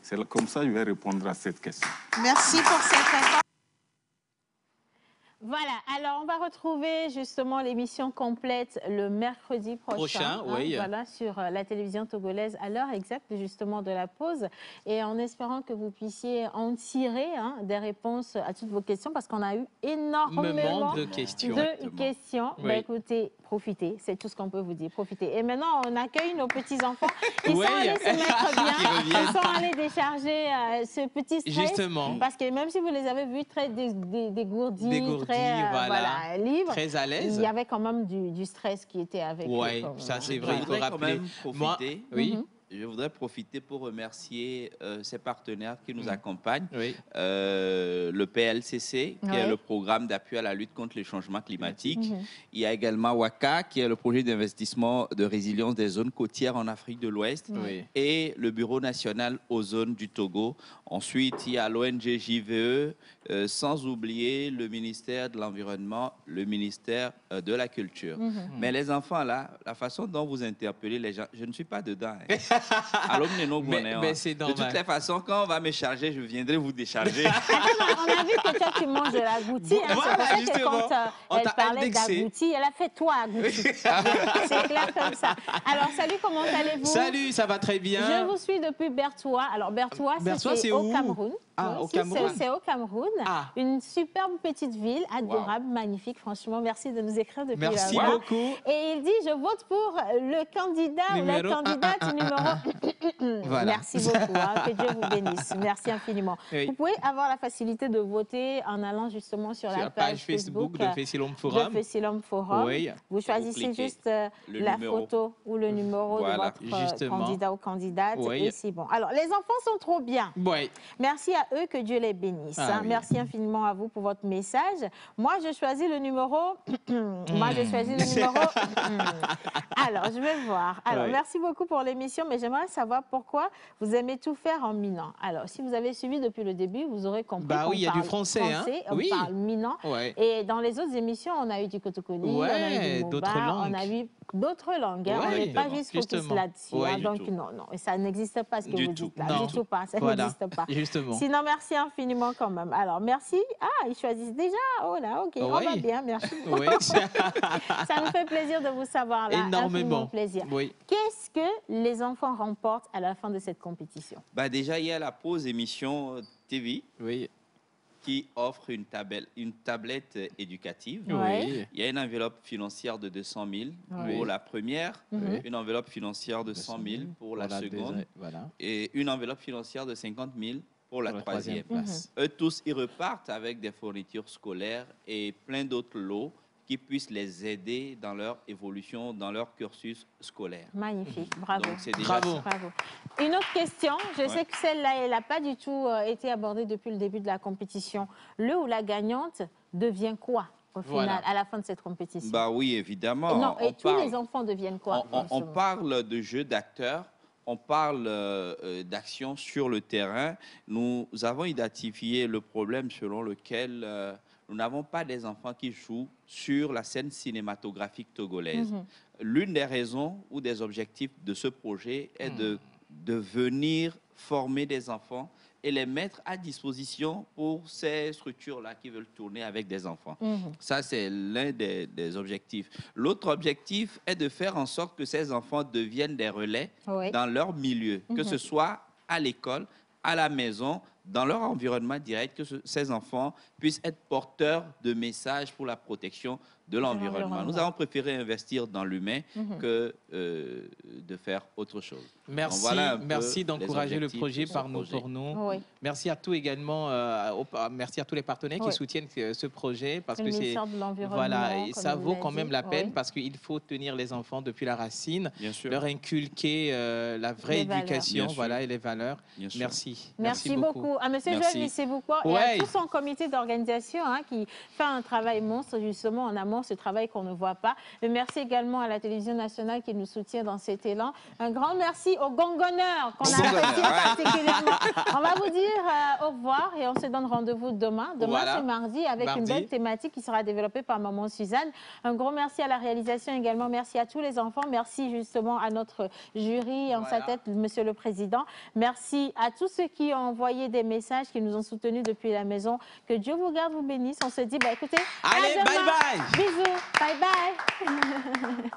C'est comme ça que je vais répondre à cette question. Merci pour cette réponse. Voilà, alors on va retrouver justement l'émission complète le mercredi prochain oui. Voilà, sur la télévision togolaise à l'heure exacte justement de la pause et en espérant que vous puissiez en tirer des réponses à toutes vos questions parce qu'on a eu énormément de questions. Oui. Bah, écoutez, profitez, c'est tout ce qu'on peut vous dire, profitez. Et maintenant, on accueille nos petits-enfants. Ils sont allés se mettre bien, ils sont allés décharger ce petit stress. Justement. Parce que même si vous les avez vus très dégourdis, voilà, libre. Très à l'aise. Il y avait quand même du stress qui était avec eux. Oui, ça c'est vrai, il faut rappeler. Moi, je voudrais profiter pour remercier ces partenaires qui nous accompagnent. Oui. Le PLCC, qui est le programme d'appui à la lutte contre les changements climatiques. Il y a également WACA, qui est le projet d'investissement de résilience des zones côtières en Afrique de l'Ouest. Et le Bureau national Ozone du Togo. Ensuite, il y a l'ONG JVE, sans oublier le ministère de l'Environnement, le ministère de la Culture. Mais les enfants, là, la façon dont vous interpellez les gens, je ne suis pas dedans. Mais c'est de toutes les façons, quand on va me charger, je viendrai vous décharger. On a vu que toi, tu manges de l'agouti. Voilà, c'est pour ça que quand elle parlait d'agouti, elle a fait toi agouti. C'est clair comme ça. Alors, salut, comment allez-vous? Salut, ça va très bien. Je vous suis depuis Bertoua. Alors, Bertoua, c'est au Cameroun. Ah, au Si, Cameroun. c'est au Cameroun. Une superbe petite ville, adorable, magnifique. Franchement, merci de nous écrire depuis là-bas. Merci beaucoup. Et il dit, je vote pour le candidat ou la candidate numéro... Voilà. Merci beaucoup, hein, que Dieu vous bénisse. Merci infiniment. Oui. Vous pouvez avoir la facilité de voter en allant justement sur la page Facebook de Fessilom Forum. De Fessilom Forum. Oui. Vous choisissez cliquez juste la photo ou le numéro de votre candidat ou candidate. Oui. Et c'est bon. Alors, les enfants sont trop bien. Oui. Merci à eux, que Dieu les bénisse. Ah, oui. Merci infiniment à vous pour votre message. Moi, je choisis le numéro... Moi, je choisis le numéro... Alors, je vais voir. Alors, Oui. merci beaucoup pour l'émission, mais j'aimerais savoir pourquoi vous aimez tout faire en minant. Alors, si vous avez suivi depuis le début, vous aurez compris Bah qu'on oui, il y a du parle français, hein. on Oui. parle minant. Ouais. Et dans les autres émissions, on a eu du Kotokoli, on a eu du d'autres Moba, langues. on a eu d'autres langues. Hein. Ouais, On n'est pas justement, juste focus justement. là-dessus. Ouais, hein. du Donc, tout. non, et ça n'existe pas ce que Du vous tout. dites là. Non. Du tout pas, ça Voilà. n'existe pas. Justement. Sinon, merci infiniment quand même. Alors, merci. Ah, ils choisissent déjà. Oh là, ok, on va Oui. bien, merci. Oui. Ça nous fait plaisir de vous savoir là. Énormément. Infiniment plaisir. Oui. Qu'est-ce que les enfants remportent à la fin de cette compétition? Bah déjà, il y a la pause émission TV qui offre une tablette éducative. Oui. Il y a une enveloppe financière de 200 000 Oui. pour la première, Mhm. une enveloppe financière de 100 000 pour la seconde deuxième, voilà. et une enveloppe financière de 50 000 pour la troisième. place. Eux tous, ils repartent avec des fournitures scolaires et plein d'autres lots qui puissent les aider dans leur évolution, dans leur cursus scolaire. Magnifique, bravo. Donc, c'est déjà ça. Bravo. Une autre question, je Ouais. sais que celle-là, elle n'a pas du tout été abordée depuis le début de la compétition. Le ou la gagnante devient quoi au final, Voilà. à la fin de cette compétition? Bah oui, évidemment. Non, et On tous parle- les enfants deviennent quoi? On justement parle de jeux d'acteurs, on parle d'action sur le terrain. Nous avons identifié le problème selon lequel nous n'avons pas des enfants qui jouent sur la scène cinématographique togolaise. Mhm. L'une des raisons ou des objectifs de ce projet est de venir former des enfants et les mettre à disposition pour ces structures-là qui veulent tourner avec des enfants. Mhm. Ça, c'est l'un des objectifs. L'autre objectif est de faire en sorte que ces enfants deviennent des relais Oui. dans leur milieu, que Mhm. ce soit à l'école, à la maison, dans leur environnement direct, que ces enfants puissent être porteurs de messages pour la protection de l'environnement. l'environnement. Nous avons préféré investir dans l'humain Mhm. que de faire autre chose. Merci, Donc, voilà un peu merci d'encourager le les objectifs projet de ce par nous projet. pour nous. Oui. Merci à tous également, merci à tous les partenaires Oui. qui soutiennent ce projet parce Le que c'est ministère de l'Environnement, voilà et comme ça il vaut l'a quand dit. même la peine Oui. parce qu'il faut tenir les enfants depuis la racine, Bien sûr. leur inculquer la vraie Les valeurs. éducation, Bien voilà sûr. et les valeurs. Bien sûr. Merci. Merci beaucoup. À M. Joël Merci. Missebouko et Ouais. à tout son comité d'organisation hein, qui fait un travail monstre justement en amont, ce travail qu'on ne voit pas. Et merci également à la télévision nationale qui nous soutient dans cet élan. Un grand merci aux gongonneurs qu'on a appréciés particulièrement. On va vous dire au revoir et on se donne rendez-vous demain. Demain, Voilà. c'est mardi avec une Mardi. belle thématique qui sera développée par Maman Suzanne. Un gros merci à la réalisation également. Merci à tous les enfants. Merci justement à notre jury en sa tête, Monsieur le Président. Merci à tous ceux qui ont envoyé des messages, qui nous ont soutenus depuis la maison. Que Dieu vous garde, vous bénisse. On se dit, bah, écoutez, Allez, à demain. bye bye. Bisous. Bye bye.